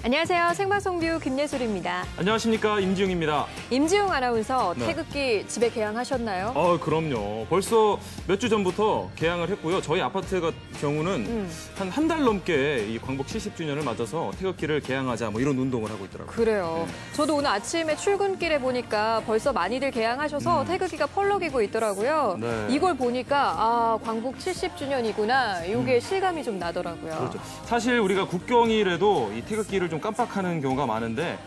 안녕하세요. 생방송뷰 김예솔입니다. 안녕하십니까. 임지웅입니다. 임지웅 아나운서, 태극기 집에 개양하셨나요? 그럼요. 벌써 몇 주 전부터 개양을 했고요. 저희 아파트 같은 경우는 한 달 넘게 이 광복 70주년을 맞아서 태극기를 개양하자 뭐 이런 운동을 하고 있더라고요. 그래요. 저도 오늘 아침에 출근길에 보니까 벌써 많이들 개양하셔서 태극기가 펄럭이고 있더라고요. 네. 이걸 보니까 광복 70주년이구나. 이게 실감이 좀 나더라고요. 그렇죠. 사실 우리가 국경일에도 이 태극기를 좀 깜빡하는 경우가 많은데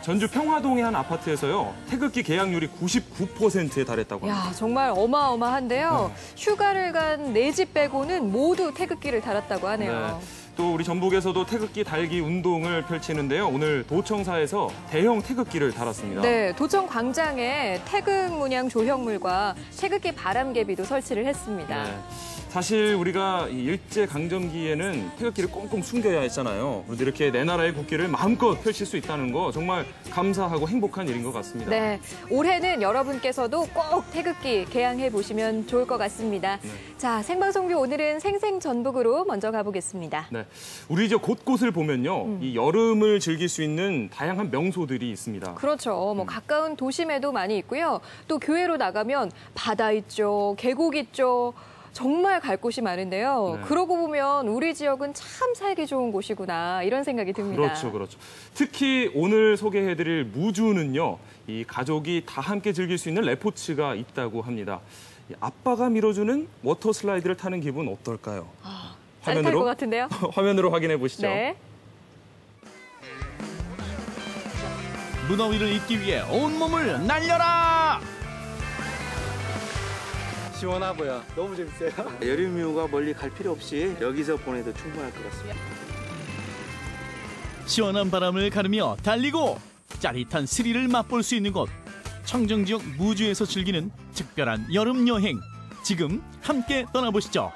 전주 평화동의 한 아파트에서요. 태극기 개양률이 99%에 달했다고 합니다. 야, 정말 어마어마한데요. 휴가를 간 네 집 빼고는 모두 태극기를 달았다고 하네요. 네. 또 우리 전북에서도 태극기 달기 운동을 펼치는데요. 오늘 도청사에서 대형 태극기를 달았습니다. 네, 도청 광장에 태극 문양 조형물과 태극기 바람개비도 설치를 했습니다. 네. 사실 우리가 이 일제강점기에는 태극기를 꽁꽁 숨겨야 했잖아요. 그런데 이렇게 내 나라의 국기를 마음껏 펼칠 수 있다는 거 정말 감사하고 행복한 일인 것 같습니다. 네, 올해는 여러분께서도 꼭 태극기 개양해 보시면 좋을 것 같습니다. 네. 자, 생방송뷰 오늘은 생생전북으로 먼저 가보겠습니다. 네, 우리 저 곳곳을 보면요, 이 여름을 즐길 수 있는 다양한 명소들이 있습니다. 그렇죠. 뭐 가까운 도심에도 많이 있고요. 또 교외로 나가면 바다 있죠, 계곡 있죠. 정말 갈 곳이 많은데요. 네. 그러고 보면 우리 지역은 참 살기 좋은 곳이구나 이런 생각이 듭니다. 그렇죠, 그렇죠. 특히 오늘 소개해드릴 무주는요, 이 가족이 다 함께 즐길 수 있는 레포츠가 있다고 합니다. 이 아빠가 밀어주는 워터 슬라이드를 타는 기분 어떨까요? 짤 탈 것 같은데요? 화면으로 확인해 보시죠. 네. 무더위를 잊기 위해 온몸을 날려라! 시원하고요. 너무 재밌어요. 여름 휴가 멀리 갈 필요 없이 여기서 보내도 충분할 것 같습니다. 시원한 바람을 가르며 달리고 짜릿한 스릴을 맛볼 수 있는 곳. 청정지역 무주에서 즐기는 특별한 여름 여행. 지금 함께 떠나보시죠.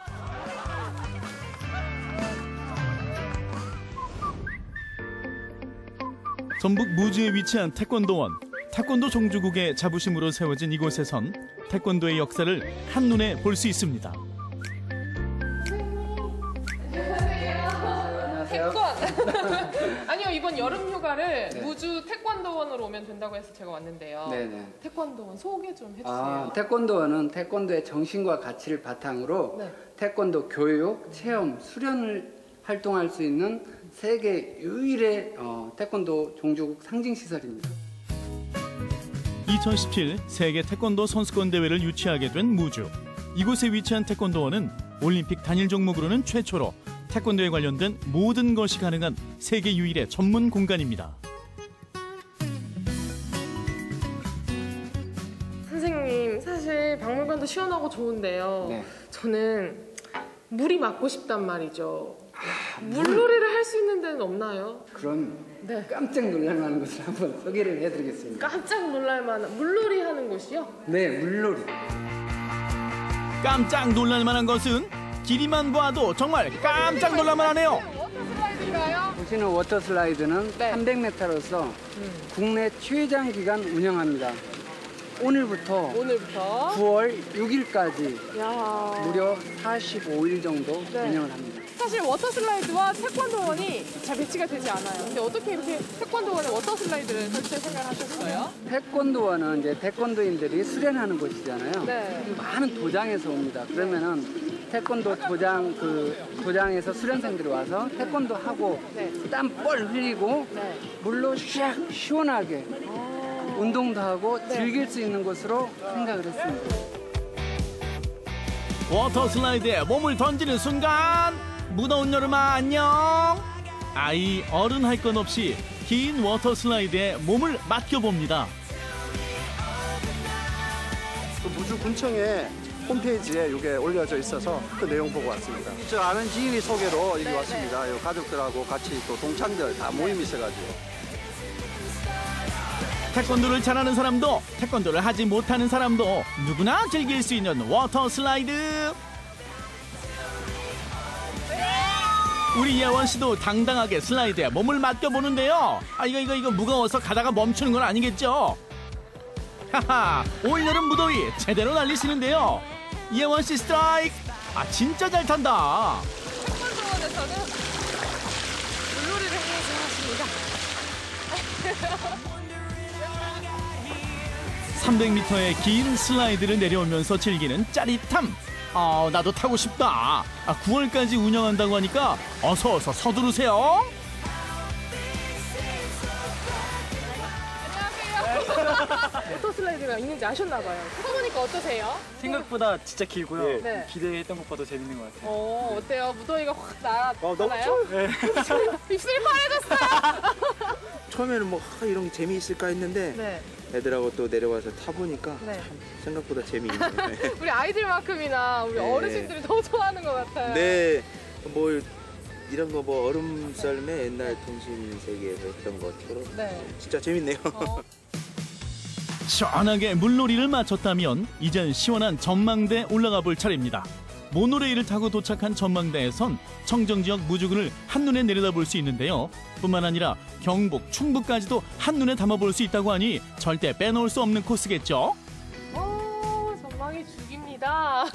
전북 무주에 위치한 태권도원. 태권도 종주국의 자부심으로 세워진 이곳에선 태권도의 역사를 한눈에 볼 수 있습니다. 아니요, 이번 여름 휴가를 무주 태권도원으로 오면 된다고 해서 제가 왔는데요. 네네. 태권도원 소개 좀 해주세요. 태권도원은 태권도의 정신과 가치를 바탕으로 태권도 교육, 체험, 수련을 활동할 수 있는 세계 유일의 태권도 종주국 상징시설입니다. 2017 세계 태권도 선수권 대회를 유치하게 된 무주. 이곳에 위치한 태권도원은 올림픽 단일 종목으로는 최초로 태권도에 관련된 모든 것이 가능한 세계 유일의 전문 공간입니다. 선생님, 사실 박물관도 시원하고 좋은데요. 네. 저는 물이 맞고 싶단 말이죠. 물놀이를 할 수 있는 데는 없나요? 그럼 네. 깜짝 놀랄 만한 것을 한번 소개를 해드리겠습니다. 깜짝 놀랄 만한 물놀이 하는 곳이요? 네, 물놀이. 깜짝 놀랄 만한 것은 길이만 봐도 정말 깜짝 놀랄 만하네요. 보시는 워터 슬라이드는 300m로서 국내 최장 기간 운영합니다. 오늘부터 9월 6일까지 야. 무려 45일 정도 운영을 합니다. 사실 워터슬라이드와 태권도원이 잘 배치가 되지 않아요. 근데 어떻게 이렇게 태권도원에 워터슬라이드를 설치할 생각을 하셨어요? 태권도원은 이제 태권도인들이 수련하는 곳이잖아요. 네. 많은 도장에서 옵니다. 그러면은 태권도 도장에서 수련생들이 와서 태권도 하고 땀 뻘 흘리고 물로 샥 시원하게 운동도 하고 즐길 수 있는 곳으로 생각을 했습니다. 워터 슬라이드에 몸을 던지는 순간 무더운 여름아 안녕. 아이 어른 할 것 없이 긴 워터 슬라이드에 몸을 맡겨봅니다. 무주 군청의 홈페이지에 이게 올려져 있어서 그 내용 보고 왔습니다. 저 아는 지인이 소개로 여기 왔습니다. 요 가족들하고 같이 또 동창들 다 모임이 있어가지고. 태권도를 잘하는 사람도 태권도를 하지 못하는 사람도 누구나 즐길 수 있는 워터 슬라이드. 우리 예원 씨도 당당하게 슬라이드에 몸을 맡겨보는데요. 이거 무거워서 가다가 멈추는 건 아니겠죠? 하하, 올여름 무더위 제대로 날리시는데요. 예원 씨 스트라이크. 진짜 잘 탄다. 태권도원에서는 물놀이를 하셨습니다. 300m의 긴 슬라이드를 내려오면서 즐기는 짜릿함. 나도 타고 싶다. 9월까지 운영한다고 하니까 어서 서두르세요. 워터 슬라이드가 있는지 아셨나 봐요. 타보니까 어떠세요? 생각보다 진짜 길고요. 네. 기대했던 것보다 재밌는 것 같아요. 어때요? 무더위가 확 나나요? 네. 입술이 파래졌어요. 처음에는 뭐 이런 게 재미있을까 했는데 네. 애들하고 또 내려와서 타보니까 네. 참 생각보다 재미있네요. 네. 우리 아이들만큼이나 우리 네. 어르신들이 더 좋아하는 것 같아요. 네, 뭐 이런 거 뭐 얼음 썰매 옛날 동심 세계에서 했던 것처럼 네. 진짜 재밌네요. 시원하게 물놀이를 마쳤다면 이젠 시원한 전망대 올라가 볼 차례입니다. 모노레일을 타고 도착한 전망대에선 청정지역 무주군을 한눈에 내려다볼 수 있는데요. 뿐만 아니라 경북, 충북까지도 한눈에 담아볼 수 있다고 하니 절대 빼놓을 수 없는 코스겠죠. 전망이 죽입니다.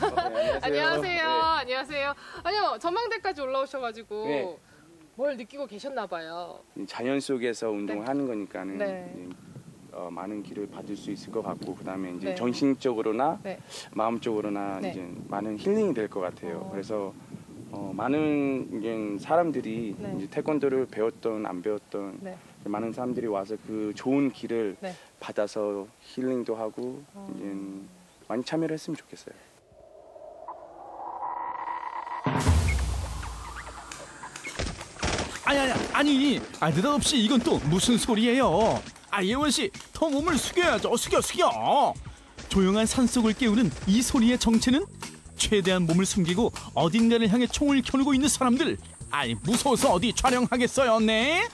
안녕하세요. 네. 안녕하세요. 아니요, 전망대까지 올라오셔가지고 네. 뭘 느끼고 계셨나 봐요. 자연 속에서 운동을 하는 거니까는 네. 이제, 많은 기를 받을 수 있을 것 같고 그다음에 이제 네. 정신적으로나 네. 마음적으로나 네. 이제 많은 힐링이 될 것 같아요. 그래서 많은 이제 사람들이 네. 이제 태권도를 배웠던 안 배웠던 네. 많은 사람들이 와서 그 좋은 길을 네. 받아서 힐링도 하고 이제 많이 참여를 했으면 좋겠어요. 아니 느닷없이 이건 또 무슨 소리예요? 예원 씨, 더 몸을 숙여야죠. 숙여. 조용한 산속을 깨우는 이 소리의 정체는 최대한 몸을 숨기고 어딘가를 향해 총을 겨누고 있는 사람들. 무서워서 어디 촬영하겠어요, 네?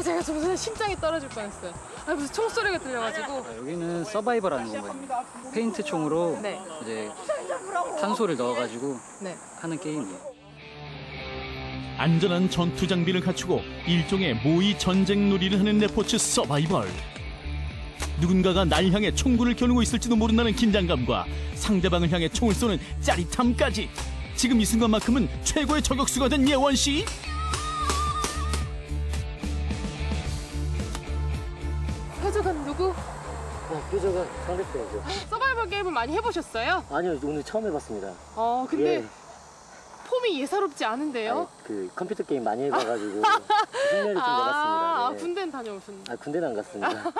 제가 좀 전에 심장이 떨어질 뻔했어요. 무슨 총소리가 들려가지고. 여기는 서바이벌하는 건가요? 페인트 총으로 네. 이제 탄소를 넣어가지고 네. 하는 게임이에요. 안전한 전투 장비를 갖추고 일종의 모의 전쟁 놀이를 하는 레포츠 서바이벌. 누군가가 날 향해 총구를 겨누고 있을지도 모른다는 긴장감과 상대방을 향해 총을 쏘는 짜릿함까지. 지금 이 순간만큼은 최고의 저격수가 된 예원 씨. 표적은 누구? 표적은 상대편이죠. 서바이벌 게임을 많이 해보셨어요? 아니요, 오늘 처음 해봤습니다. 근데 예. 폼이 예사롭지 않은데요? 그 컴퓨터 게임 많이 해봐가지고 흉내를 좀 내봤습니다. 네. 군대는 다녀오셨는데. 군대는 안 갔습니다.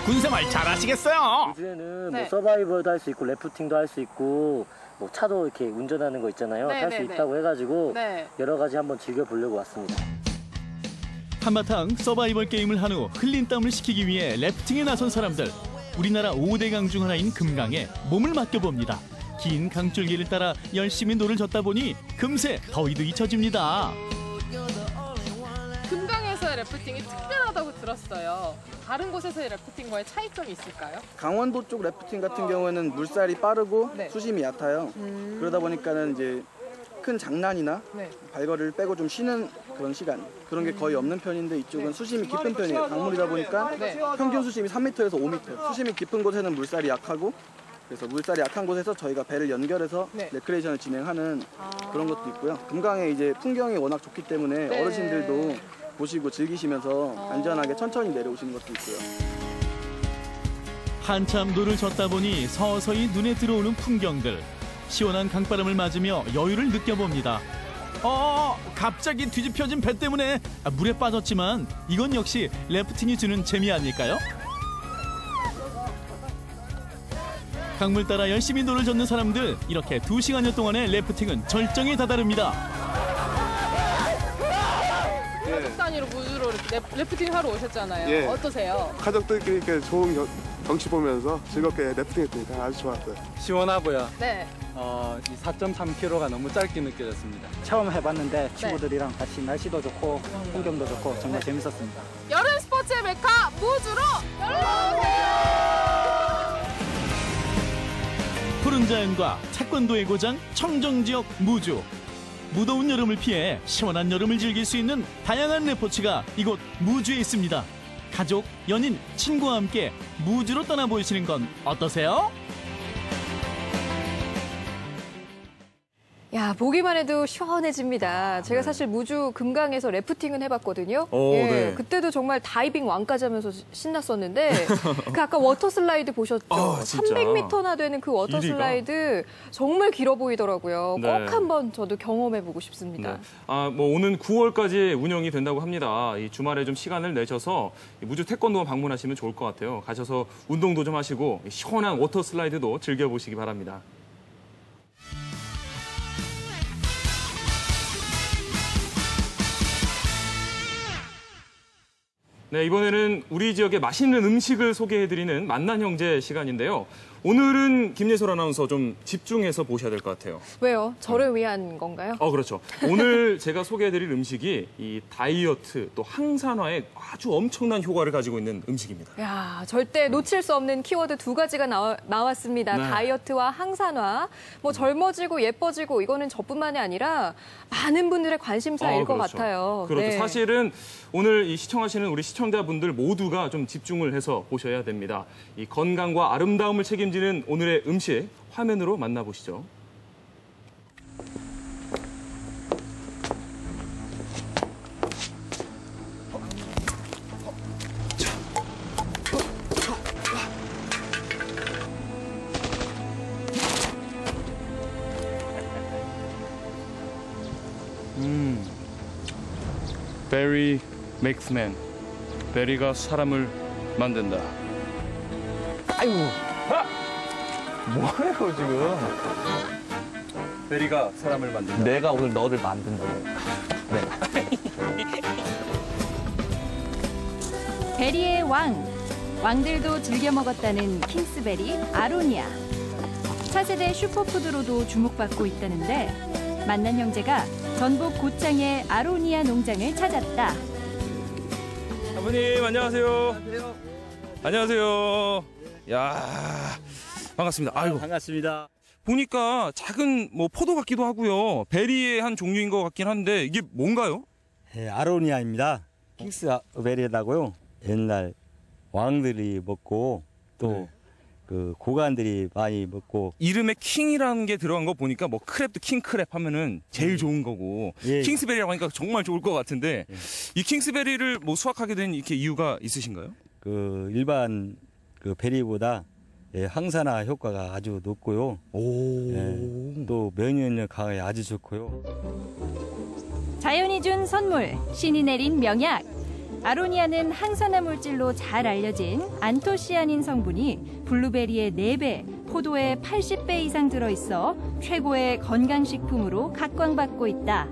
군생활 잘하시겠어요. 요즘에는 네. 뭐 서바이벌도 할 수 있고 래프팅도 할 수 있고 뭐 차도 이렇게 운전하는 거 있잖아요. 네, 탈 수 네, 있다고 해가지고 네. 여러 가지 한번 즐겨보려고 왔습니다. 한바탕 서바이벌 게임을 한 후 흘린 땀을 식히기 위해 래프팅에 나선 사람들. 우리나라 5대강 중 하나인 금강에 몸을 맡겨봅니다. 긴 강줄기를 따라 열심히 노를 젓다 보니 금세 더위도 잊혀집니다. 금강에서의 래프팅이 특별하다고 들었어요. 다른 곳에서의 래프팅과의 차이점이 있을까요? 강원도 쪽 래프팅 같은 경우에는 물살이 빠르고 네. 수심이 얕아요. 그러다 보니까는 이제 큰 장난이나 네. 발걸음을 빼고 좀 쉬는 그런 시간 그런 게 거의 없는 편인데 이쪽은 네. 수심이 깊은 편이에요. 강물이다 보니까 네. 평균 수심이 3m에서 5m. 수심이 깊은 곳에는 물살이 약하고 그래서 물살이 약한 곳에서 저희가 배를 연결해서 네. 레크레이션을 진행하는 그런 것도 있고요. 금강에 이제 풍경이 워낙 좋기 때문에 네. 어르신들도 보시고 즐기시면서 안전하게 천천히 내려오시는 것도 있고요. 한참 노를 젓다 보니 서서히 눈에 들어오는 풍경들. 시원한 강바람을 맞으며 여유를 느껴봅니다. 갑자기 뒤집혀진 배 때문에 물에 빠졌지만 이건 역시 래프팅이 주는 재미 아닐까요? 강물 따라 열심히 노를 젓는 사람들. 이렇게 2시간여 동안의 래프팅은 절정에 다다릅니다. 가족 단위로 무주로 래프팅 하러 오셨잖아요. 예. 어떠세요? 가족들끼리 이렇게 좋은 경치 보면서 즐겁게 래프팅했으니까 아주 좋았어요. 시원하고요. 네. 이 4.3km가 너무 짧게 느껴졌습니다. 처음 해봤는데 친구들이랑 같이 날씨도 좋고 풍경도 좋고 정말 재밌었습니다. 여름 스포츠의 메카 무주로 놀러오세요. 푸른 자연과 태권도의 고장 청정지역 무주. 무더운 여름을 피해 시원한 여름을 즐길 수 있는 다양한 레포츠가 이곳 무주에 있습니다. 가족, 연인, 친구와 함께 무주로 떠나보시는 건 어떠세요? 야, 보기만 해도 시원해집니다. 제가 사실 무주 금강에서 래프팅은 해봤거든요. 네. 그때도 정말 다이빙 왕까지 하면서 신났었는데 그 아까 워터 슬라이드 보셨죠? 300m나 되는 그 워터 슬라이드 정말 길어 보이더라고요. 네. 꼭 한번 저도 경험해보고 싶습니다. 네. 뭐 오는 9월까지 운영이 된다고 합니다. 이 주말에 좀 시간을 내셔서 무주 태권도원 방문하시면 좋을 것 같아요. 가셔서 운동도 좀 하시고 시원한 워터 슬라이드도 즐겨보시기 바랍니다. 네, 이번에는 우리 지역의 맛있는 음식을 소개해드리는 만난 형제 시간인데요. 오늘은 김예솔 아나운서 좀 집중해서 보셔야 될 것 같아요. 왜요? 저를 위한 건가요? 그렇죠. 오늘 제가 소개해드릴 음식이 이 다이어트 또 항산화에 아주 엄청난 효과를 가지고 있는 음식입니다. 야, 절대 놓칠 수 없는 키워드 2가지가 나왔습니다. 네. 다이어트와 항산화. 뭐 젊어지고 예뻐지고 이거는 저뿐만이 아니라 많은 분들의 관심사일 것 그렇죠. 같아요. 그렇죠. 네. 사실은 오늘 이 시청하시는 우리 시청자분들 모두가 좀 집중을 해서 보셔야 됩니다. 이 건강과 아름다움을 책임지는 오늘의 음식 화면으로 만나보시죠. Berry makes man. 베리가 사람을 만든다. 아이고. 뭐예요 지금? 베리가 사람을 만든다. 내가 오늘 너를 만든다고. 베리의 왕들도 즐겨 먹었다는 킹스베리 아로니아. 차세대 슈퍼푸드로도 주목받고 있다는데 만난 형제가 전북 고창의 아로니아 농장을 찾았다. 아버님 안녕하세요. 안녕하세요. 야, 반갑습니다. 아이고. 반갑습니다. 보니까 작은 뭐 포도 같기도 하고요. 베리의 한 종류인 것 같긴 한데 이게 뭔가요? 아로니아입니다. 킹스베리라고요. 옛날 왕들이 먹고 또 그 고관들이 많이 먹고. 이름에 킹이라는 게 들어간 거 보니까 뭐 크랩도 킹크랩 하면은 제일 좋은 거고 킹스베리라고 하니까 정말 좋을 것 같은데 이 킹스베리를 뭐 수확하게 된 이렇게 이유가 있으신가요? 그 일반 그 베리보다 항산화 효과가 아주 높고요. 또 면역력 강화에 아주 좋고요. 자연이 준 선물, 신이 내린 명약. 아로니아는 항산화 물질로 잘 알려진 안토시아닌 성분이 블루베리의 4배, 포도의 80배 이상 들어있어 최고의 건강식품으로 각광받고 있다.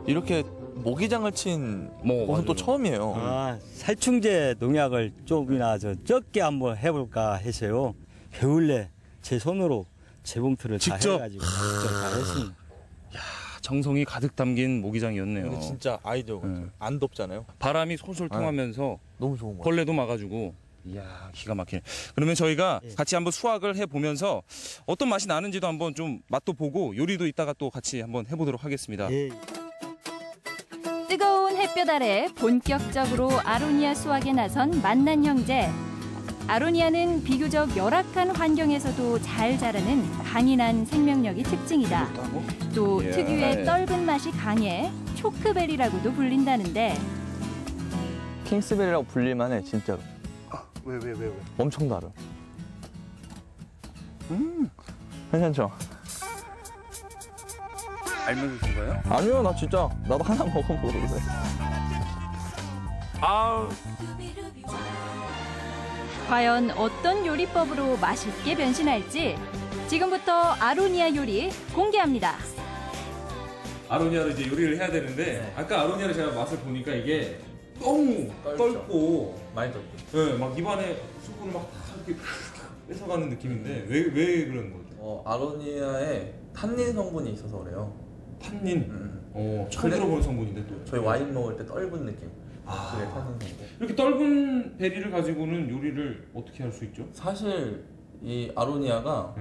이렇게 모기장을 친 곳은 또 처음이에요. 살충제 농약을 조금이나 적게 한번 해볼까 해서요. 겨울에 제 손으로 재봉틀을 다 해가지고 직접 다 했습니다. 정성이 가득 담긴 모기장이었네요. 근데 진짜 아이디어 같아요. 안 덥잖아요. 바람이 솔솔 통하면서 너무 좋은 거 벌레도 막아주고. 이야, 기가 막히네. 그러면 저희가 같이 한번 수확을 해보면서 어떤 맛이 나는지도 한번 좀 맛도 보고 요리도 이따가 또 같이 한번 해보도록 하겠습니다. 뜨거운 햇볕 아래 본격적으로 아로니아 수확에 나선 만난 형제. 아로니아는 비교적 열악한 환경에서도 잘 자라는 강인한 생명력이 특징이다. 또 특유의 떫은 맛이 강해 초크베리라고도 불린다는데. 킹스베리라고 불릴만해 진짜로. 왜? 엄청 달아. 괜찮죠? 알면서 준 거예요? 아니요, 나 진짜 나도 하나 먹어보고 그래. 과연 어떤 요리법으로 맛있게 변신할지 지금부터 아로니아 요리 공개합니다. 아로니아로 이제 요리를 해야 되는데 아까 아로니아를 제가 맛을 보니까 이게 너무 떫고 많이 떫고 네, 막 입안에 수분을 막 다 이렇게 뺏어가는 느낌인데 왜 그런 거죠? 아로니아에 탄닌 성분이 있어서 그래요. 탄닌? 처음 들어보는 성분인데 또 저희 와인 먹을 때 떫은 느낌. 그게 탄닌 성분. 이렇게 떫은 베리를 가지고는 요리를 어떻게 할 수 있죠? 사실 이 아로니아가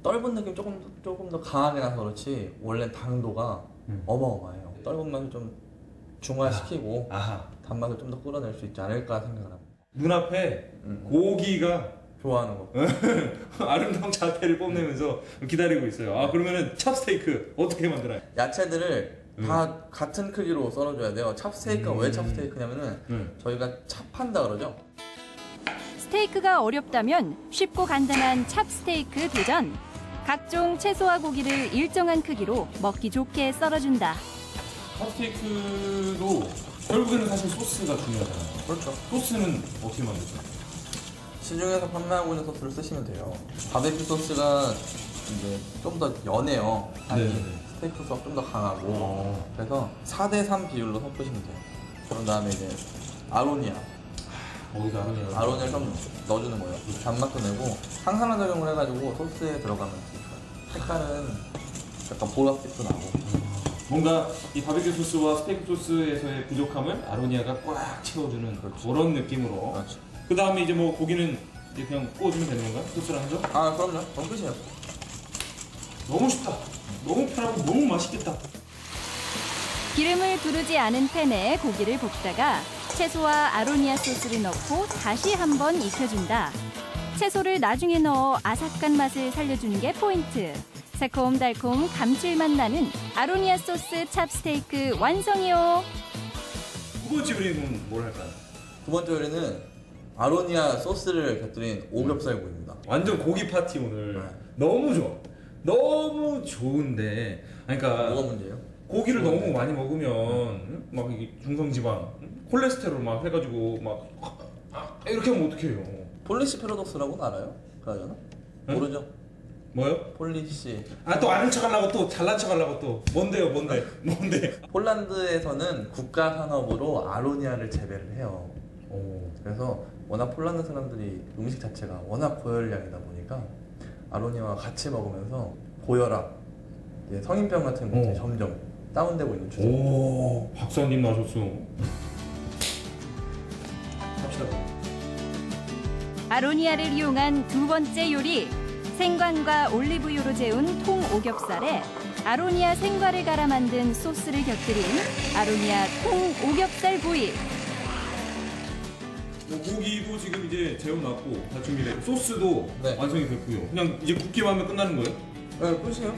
떫은 느낌 조금 더 강하게 나서 그렇지 원래 당도가 어마어마해요. 떫은 맛을 좀 중화시키고 단맛을 좀 더 끌어낼 수 있지 않을까 생각을 합니다. 눈앞에 고기가 좋아하는 거. 아름다운 자태를 뽐내면서 기다리고 있어요. 아, 그러면은 찹스테이크 어떻게 만들어요? 야채들을 다 같은 크기로 썰어줘야 돼요. 찹스테이크가 왜 찹스테이크냐면은 저희가 찹한다 그러죠. 스테이크가 어렵다면 쉽고 간단한 찹스테이크 도전. 각종 채소와 고기를 일정한 크기로 먹기 좋게 썰어준다. 찹스테이크도 결국에는 사실 소스가 중요하잖아요. 그렇죠. 소스는 어떻게 만들죠? 시중에서 판매하고 있는 소스를 쓰시면 돼요. 바베큐 소스가 이제 좀 더 연해요. 스테이크 소스가 좀 더 강하고. 그래서 4대3 비율로 섞으시면 돼요. 그런 다음에 이제 아로니아. 거기서 아로니아를 좀 넣어주는 거예요. 단맛도 내고 항산화 작용을 해가지고 소스에 들어가면 색깔은 약간 보라색도 나고. 뭔가 이 바베큐 소스와 스테이크 소스에서의 부족함을 아로니아가 꽉 채워주는 그런 느낌으로. 그 다음에 이제 뭐 고기는 이제 그냥 구워주면 되는 건가요? 소스랑 해서? 아, 그럼요. 너무 끝이에요. 너무 쉽다. 너무 편하고 너무 맛있겠다. 기름을 두르지 않은 팬에 고기를 볶다가 채소와 아로니아 소스를 넣고 다시 한번 익혀준다. 채소를 나중에 넣어 아삭한 맛을 살려주는 게 포인트. 새콤달콤 감칠맛 나는 아로니아 소스 찹스테이크 완성이요. 두 번째 요리는 뭘 할까요? 두 번째 요리는 아로니아 소스를 곁들인 오겹살구이입니다. 완전 고기 파티 오늘. 너무 좋아. 너무 좋은데. 그러니까 뭐가 문제예요? 고기를 너무 많이 먹으면 막 이게 중성지방, 콜레스테롤 막 해가지고 막 이렇게 하면 어떡해요? 폴리시 패러독스라고는 알아요? 그러잖아? 모르죠? 뭐요? 폴리시. 아, 또 아는 척하려고 또 잘난 척하려고 또 뭔데요? 뭔데? 폴란드에서는 국가 산업으로 아로니아를 재배를 해요. 그래서 워낙 폴란드 사람들이 음식 자체가 워낙 고열량이다 보니까 아로니아와 같이 먹으면서 고혈압, 성인병 같은 것들이 점점 다운되고 있는 추세. 오, 박사님 나셨어. 갑시다. 아로니아를 이용한 두 번째 요리. 생강과 올리브유로 재운 통오겹살에 아로니아 생과를 갈아 만든 소스를 곁들인 아로니아 통오겹살 구이. 고기도 지금 이제 재워놨고 다 준비됐고 소스도 완성이 됐고요. 그냥 이제 굽기만 하면 끝나는 거예요? 네, 끝이에요.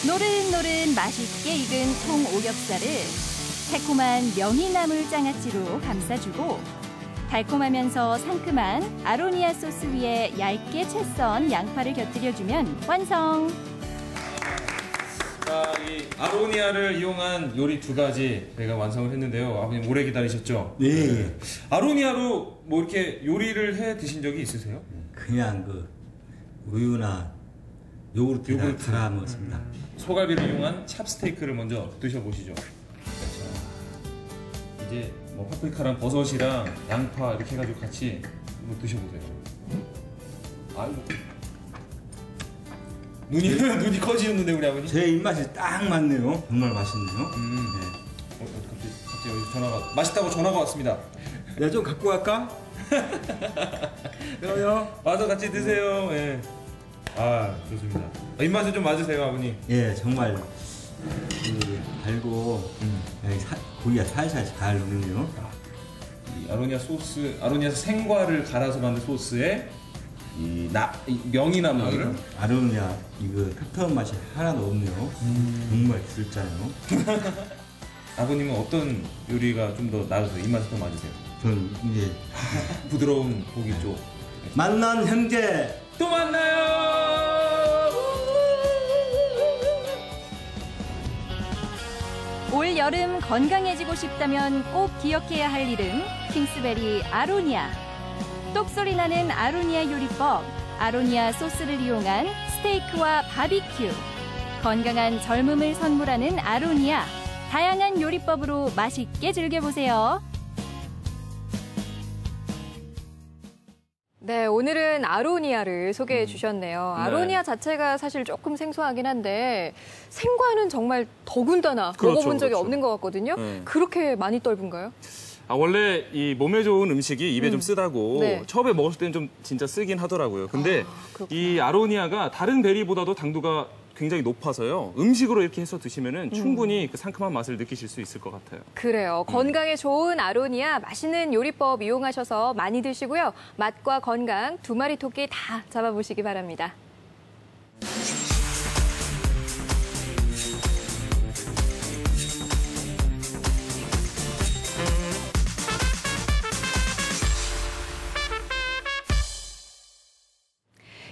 노릇노릇 맛있게 익은 통오겹살을 새콤한 명이나물 장아찌로 감싸주고 달콤하면서 상큼한 아로니아 소스 위에 얇게 채 썬 양파를 곁들여주면 완성. 자, 이 아로니아를 이용한 요리 두 가지 저희가 완성을 했는데요. 아버님 오래 기다리셨죠? 네. 아로니아로 뭐 이렇게 요리를 해 드신 적이 있으세요? 그냥 그 우유나 요구르트에다 갈아 먹습니다. 소갈비를 이용한 찹스테이크를 먼저 드셔보시죠. 자, 이제 뭐 파프리카랑 버섯이랑 양파 이렇게 해가지고 같이 한번 드셔보세요. 아이고. 눈이 커지는데 우리 아버님? 제 입맛이 딱 맞네요. 정말 맛있네요. 네. 갑자기 여기 전화가 맛있다고 전화가 왔습니다. 내가 좀 갖고 갈까? 그럼요. 와서 같이 드세요. 예. 아, 좋습니다. 입맛에 좀 맞으세요, 아버님? 예, 정말 달고 고기가 살살 잘 녹네요. 이 아로니아 소스, 아로니아 생과를 갈아서 만든 소스에 이 명이나물. 아로니아 이거 특별한 맛이 하나도 없네요. 정말 기술자네요. 아버님은 어떤 요리가 좀 더 나으세요? 입맛에 더 맞으세요? 저는 이제 부드러운 고기 쪽. 만난 형제 또 만나요. 올 여름 건강해지고 싶다면 꼭 기억해야 할 이름 킹스베리 아로니아. 똑소리 나는 아로니아 요리법. 아로니아 소스를 이용한 스테이크와 바비큐. 건강한 젊음을 선물하는 아로니아. 다양한 요리법으로 맛있게 즐겨보세요. 네, 오늘은 아로니아를 소개해 주셨네요. 아로니아 자체가 사실 조금 생소하긴 한데 생과는 정말 더군다나 먹어본 적이 없는 것 같거든요. 그렇게 많이 떫은가요? 아, 원래 이 몸에 좋은 음식이 입에 좀 쓰다고 처음에 먹었을 때는 좀 진짜 쓰긴 하더라고요. 근데 이 아로니아가 다른 베리보다도 당도가 굉장히 높아서요. 음식으로 이렇게 해서 드시면은 충분히 그 상큼한 맛을 느끼실 수 있을 것 같아요. 그래요. 건강에 좋은 아로니아 맛있는 요리법 이용하셔서 많이 드시고요. 맛과 건강 두 마리 토끼 다 잡아보시기 바랍니다.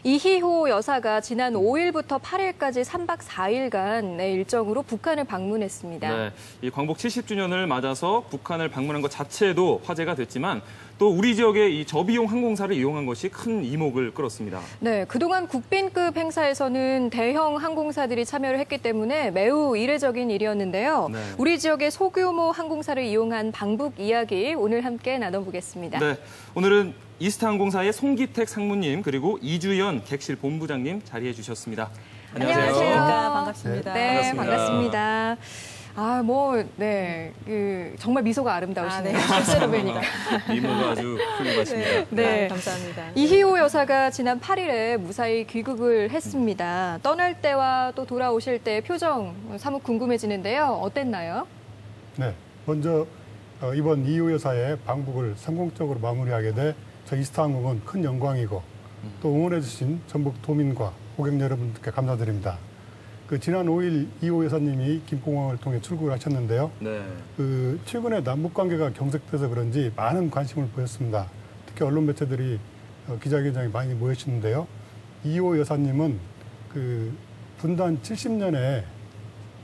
이희호 여사가 지난 5일부터 8일까지 3박 4일간의 일정으로 북한을 방문했습니다. 네, 이 광복 70주년을 맞아서 북한을 방문한 것 자체도 화제가 됐지만 또 우리 지역의 이 저비용 항공사를 이용한 것이 큰 이목을 끌었습니다. 네, 그동안 국빈급 행사에서는 대형 항공사들이 참여를 했기 때문에 매우 이례적인 일이었는데요. 네. 우리 지역의 소규모 항공사를 이용한 방북 이야기 오늘 함께 나눠보겠습니다. 네, 오늘은 이스타항공사의 송기택 상무님 그리고 이주연 객실 본부장님 자리해 주셨습니다. 안녕하세요. 반갑습니다. 네, 반갑습니다. 정말 미소가 아름다우시네요. 실제로 뵈니까. 미모가 아주 훌륭하십니다. 네, 감사합니다. 이희호 여사가 지난 8일에 무사히 귀국을 했습니다. 떠날 때와 또 돌아오실 때의 표정 사뭇 궁금해지는데요. 어땠나요? 네, 먼저 이번 이희호 여사의 방북을 성공적으로 마무리하게 돼 저희 이스타항공은 큰 영광이고 또 응원해주신 전북 도민과 고객 여러분들께 감사드립니다. 지난 5일 이희호 여사님이 김포공항을 통해 출국을 하셨는데요. 네. 최근에 남북 관계가 경색돼서 그런지 많은 관심을 보였습니다. 특히 언론 매체들이 기자회견장에 많이 모여주시는데요. 이희호 여사님은 분단 70년의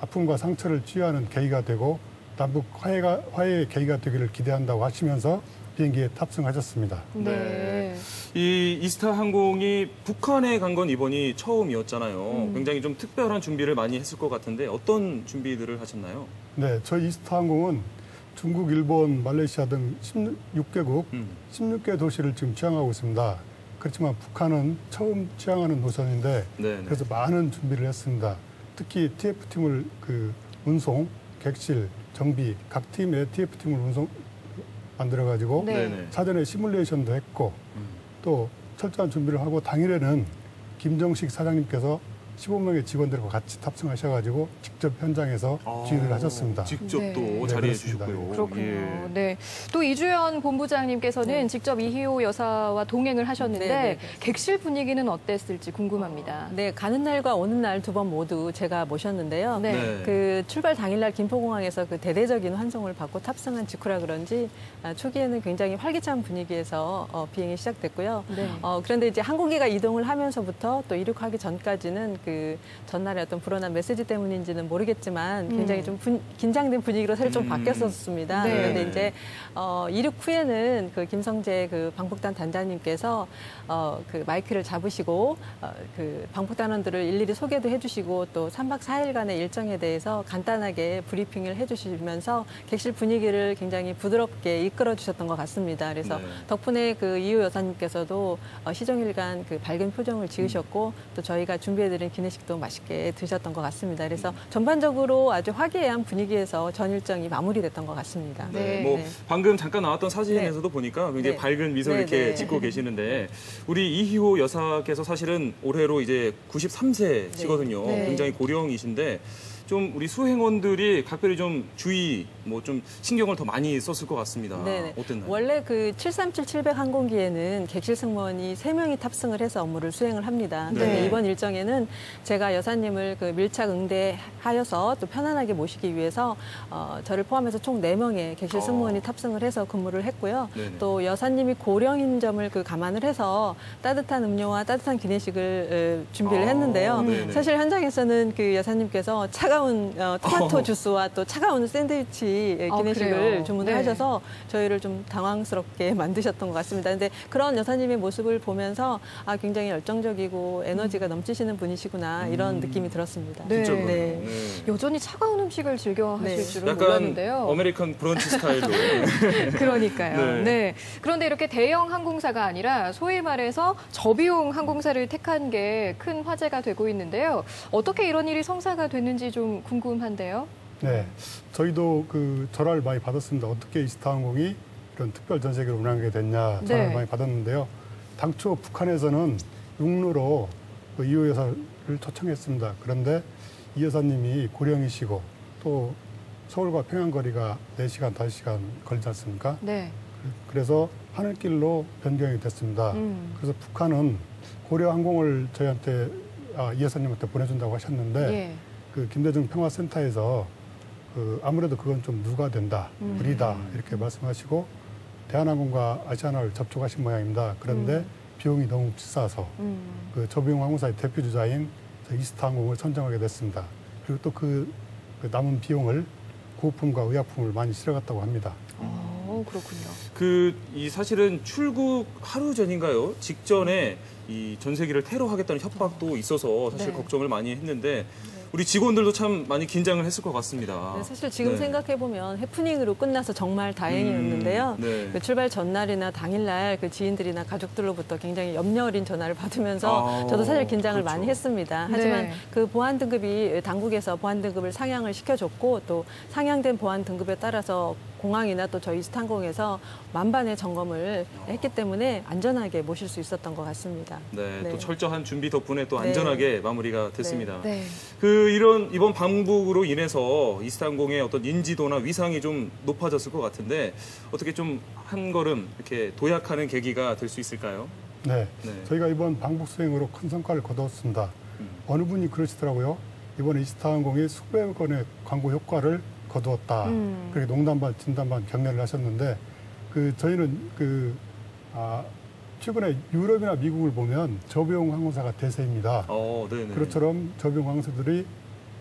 아픔과 상처를 치유하는 계기가 되고 남북 화해의 계기가 되기를 기대한다고 하시면서 비행기에 탑승하셨습니다. 네. 이 이스타항공이 북한에 간 건 이번이 처음이었잖아요. 굉장히 좀 특별한 준비를 많이 했을 것 같은데 어떤 준비들을 하셨나요? 네, 저희 이스타항공은 중국, 일본, 말레이시아 등 16개국, 16개 도시를 지금 취항하고 있습니다. 그렇지만 북한은 처음 취항하는 노선인데 네네. 그래서 많은 준비를 했습니다. 특히 TF팀을 운송, 객실, 정비, 각 팀의 TF팀을 만들어가지고 사전에 시뮬레이션도 했고 또 철저한 준비를 하고 당일에는 김정식 사장님께서 15명의 직원들과 같이 탑승하셔가지고 직접 현장에서 지휘를 하셨습니다. 직접 또 자리해 주셨고요. 그렇군요. 예. 네. 또 이주연 본부장님께서는 직접 이희호 여사와 동행을 하셨는데 객실 분위기는 어땠을지 궁금합니다. 네, 가는 날과 오는 날 두 번 모두 제가 모셨는데요. 그 출발 당일날 김포공항에서 그 대대적인 환송을 받고 탑승한 직후라 그런지 초기에는 굉장히 활기찬 분위기에서 비행이 시작됐고요. 그런데 이제 항공기가 이동을 하면서부터 또 이륙하기 전까지는 그 전날의 어떤 불어난 메시지 때문인지는 모르겠지만 굉장히 좀 긴장된 분위기로 사실 좀 바뀌었었습니다. 그런데 이제 이륙 후에는 그 김성재 그 방북단 단장님께서 그 마이크를 잡으시고 그 방북단원들을 일일이 소개도 해주시고 또 3박 4일간의 일정에 대해서 간단하게 브리핑을 해주시면서 객실 분위기를 굉장히 부드럽게 이끌어 주셨던 것 같습니다. 그래서 덕분에 그 이희호 여사님께서도 시종일관 그 밝은 표정을 지으셨고 또 저희가 준비해드린 기내식도 맛있게 드셨던 것 같습니다. 그래서 전반적으로 아주 화기애애한 분위기에서 전 일정이 마무리됐던 것 같습니다. 방금 잠깐 나왔던 사진에서도 보니까 굉장히 밝은 미소를 이렇게 짓고 계시는데 우리 이희호 여사께서 사실은 올해로 이제 93세시거든요. 굉장히 고령이신데 좀 우리 수행원들이 각별히 좀 주의, 좀 신경을 더 많이 썼을 것 같습니다. 어땠나요? 원래 그 737-700 항공기에는 객실 승무원이 3명이 탑승을 해서 업무를 수행을 합니다. 그런데 이번 일정에는 제가 여사님을 그 밀착 응대하여서 또 편안하게 모시기 위해서 저를 포함해서 총 4명의 객실 승무원이 탑승을 해서 근무를 했고요. 또 여사님이 고령인 점을 그 감안을 해서 따뜻한 음료와 따뜻한 기내식을 준비를 했는데요. 사실 현장에서는 그 여사님께서 차가운 토마토 주스와 또 차가운 샌드위치 기내식을 주문을 하셔서 저희를 좀 당황스럽게 만드셨던 것 같습니다. 그런데 그런 여사님의 모습을 보면서 굉장히 열정적이고 에너지가 넘치시는 분이시구나 이런 느낌이 들었습니다. 여전히 차가운 음식을 즐겨 하실 줄은 약간 몰랐는데요. 아메리칸 브런치 스타일로. 그러니까요. 그런데 이렇게 대형 항공사가 아니라 소위 말해서 저비용 항공사를 택한 게 큰 화제가 되고 있는데요. 어떻게 이런 일이 성사가 됐는지 좀 궁금한데요. 네, 저희도 그 전화를 많이 받았습니다. 어떻게 이스타항공이 이런 특별 전세기를 운항하게 됐냐 전화를 많이 받았는데요. 당초 북한에서는 육로로 그 이호 여사를 초청했습니다. 그런데 이 여사님이 고령이시고 또 서울과 평양 거리가 4시간, 5시간 걸리지 않습니까? 네. 그래서 하늘길로 변경이 됐습니다. 그래서 북한은 고려항공을 저희한테 이 여사님한테 보내준다고 하셨는데 예. 그 김대중 평화센터에서 아무래도 그건 좀 누가된다, 무리다 이렇게 말씀하시고 대한항공과 아시아나를 접촉하신 모양입니다. 그런데 비용이 너무 비싸서 그 저비용 항공사의 대표주자인 이스타항공을 선정하게 됐습니다. 그리고 또 그 남은 비용을 구호품과 의약품을 많이 실어갔다고 합니다. 그렇군요. 이 사실은 출국 하루 전인가요? 직전에 이 전세기를 테러하겠다는 협박도 있어서 사실 네. 걱정을 많이 했는데 우리 직원들도 참 많이 긴장을 했을 것 같습니다. 네, 사실 지금 생각해보면 해프닝으로 끝나서 정말 다행이었는데요. 네. 그 출발 전날이나 당일날 그 지인들이나 가족들로부터 굉장히 염려 어린 전화를 받으면서 저도 사실 긴장을 많이 했습니다. 하지만 네. 그 보안 등급이 당국에서 보안 등급을 상향을 시켜줬고 또 상향된 보안 등급에 따라서 공항이나 또 저희 스탄공에서 만반의 점검을 했기 때문에 안전하게 모실 수 있었던 것 같습니다. 네, 네. 또 철저한 준비 덕분에 또 네. 안전하게 마무리가 됐습니다. 네. 이번 방북으로 인해서 이스타항공의 어떤 인지도나 위상이 좀 높아졌을 것 같은데 어떻게 좀 한 걸음 이렇게 도약하는 계기가 될 수 있을까요? 네. 저희가 이번 방북 수행으로 큰 성과를 거두었습니다. 어느 분이 그러시더라고요. 이번에 이스타항공이 수백 건의 광고 효과를 거두었다. 그렇게 농담 반 진담 반 격려를 하셨는데 저희는 최근에 유럽이나 미국을 보면 저비용 항공사가 대세입니다. 그것처럼 저비용 항공사들이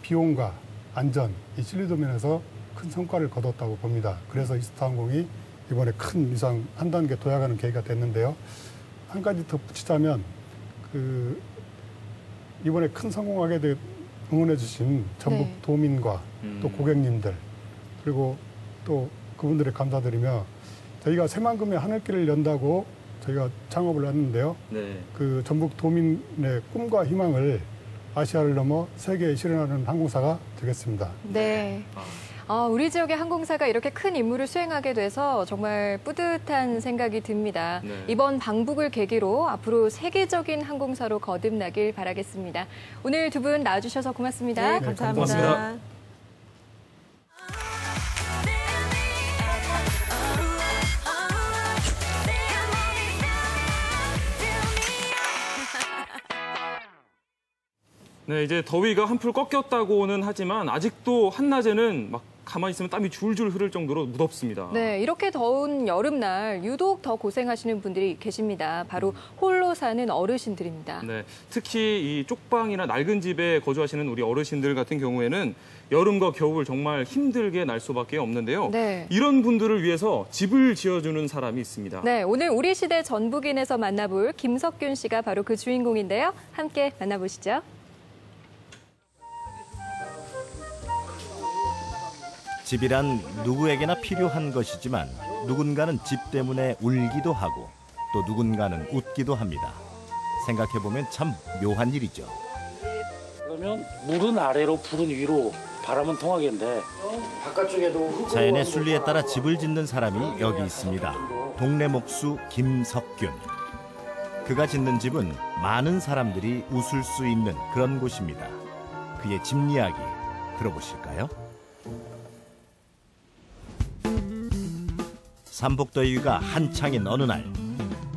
비용과 안전, 이 신뢰도 면에서 큰 성과를 거뒀다고 봅니다. 그래서 이스타항공이 이번에 큰 위상 한 단계 도약하는 계기가 됐는데요. 한 가지 더 붙이자면 이번에 큰 성공하게 된 응원해 주신 전북 도민과 또 고객님들 그리고 또 그분들에 감사드리며 저희가 새만금의 하늘길을 연다고 저희가 창업을 했는데요. 그 전북 도민의 꿈과 희망을 아시아를 넘어 세계에 실현하는 항공사가 되겠습니다. 네. 우리 지역의 항공사가 이렇게 큰 임무를 수행하게 돼서 정말 뿌듯한 생각이 듭니다. 이번 방북을 계기로 앞으로 세계적인 항공사로 거듭나길 바라겠습니다. 오늘 두 분 나와주셔서 고맙습니다. 네, 감사합니다. 고맙습니다. 네, 이제 더위가 한풀 꺾였다고는 하지만 아직도 한낮에는 막 가만히 있으면 땀이 줄줄 흐를 정도로 무덥습니다. 네, 이렇게 더운 여름날 유독 더 고생하시는 분들이 계십니다. 바로 홀로 사는 어르신들입니다. 네, 특히 이 쪽방이나 낡은 집에 거주하시는 우리 어르신들 같은 경우에는 여름과 겨울 정말 힘들게 날 수밖에 없는데요. 네. 이런 분들을 위해서 집을 지어주는 사람이 있습니다. 네, 오늘 우리 시대 전북인에서 만나볼 김석균 씨가 바로 그 주인공인데요. 함께 만나보시죠. 집이란 누구에게나 필요한 것이지만 누군가는 집 때문에 울기도 하고 또 누군가는 웃기도 합니다. 생각해보면 참 묘한 일이죠. 그러면 물은 아래로 불은 위로 바람은 통하겠는데 바깥쪽에도 자연의 순리에 따라 집을 짓는 사람이 여기 있습니다. 동네 목수 김석균. 그가 짓는 집은 많은 사람들이 웃을 수 있는 그런 곳입니다. 그의 집 이야기 들어보실까요? 삼복더위가 한창인 어느 날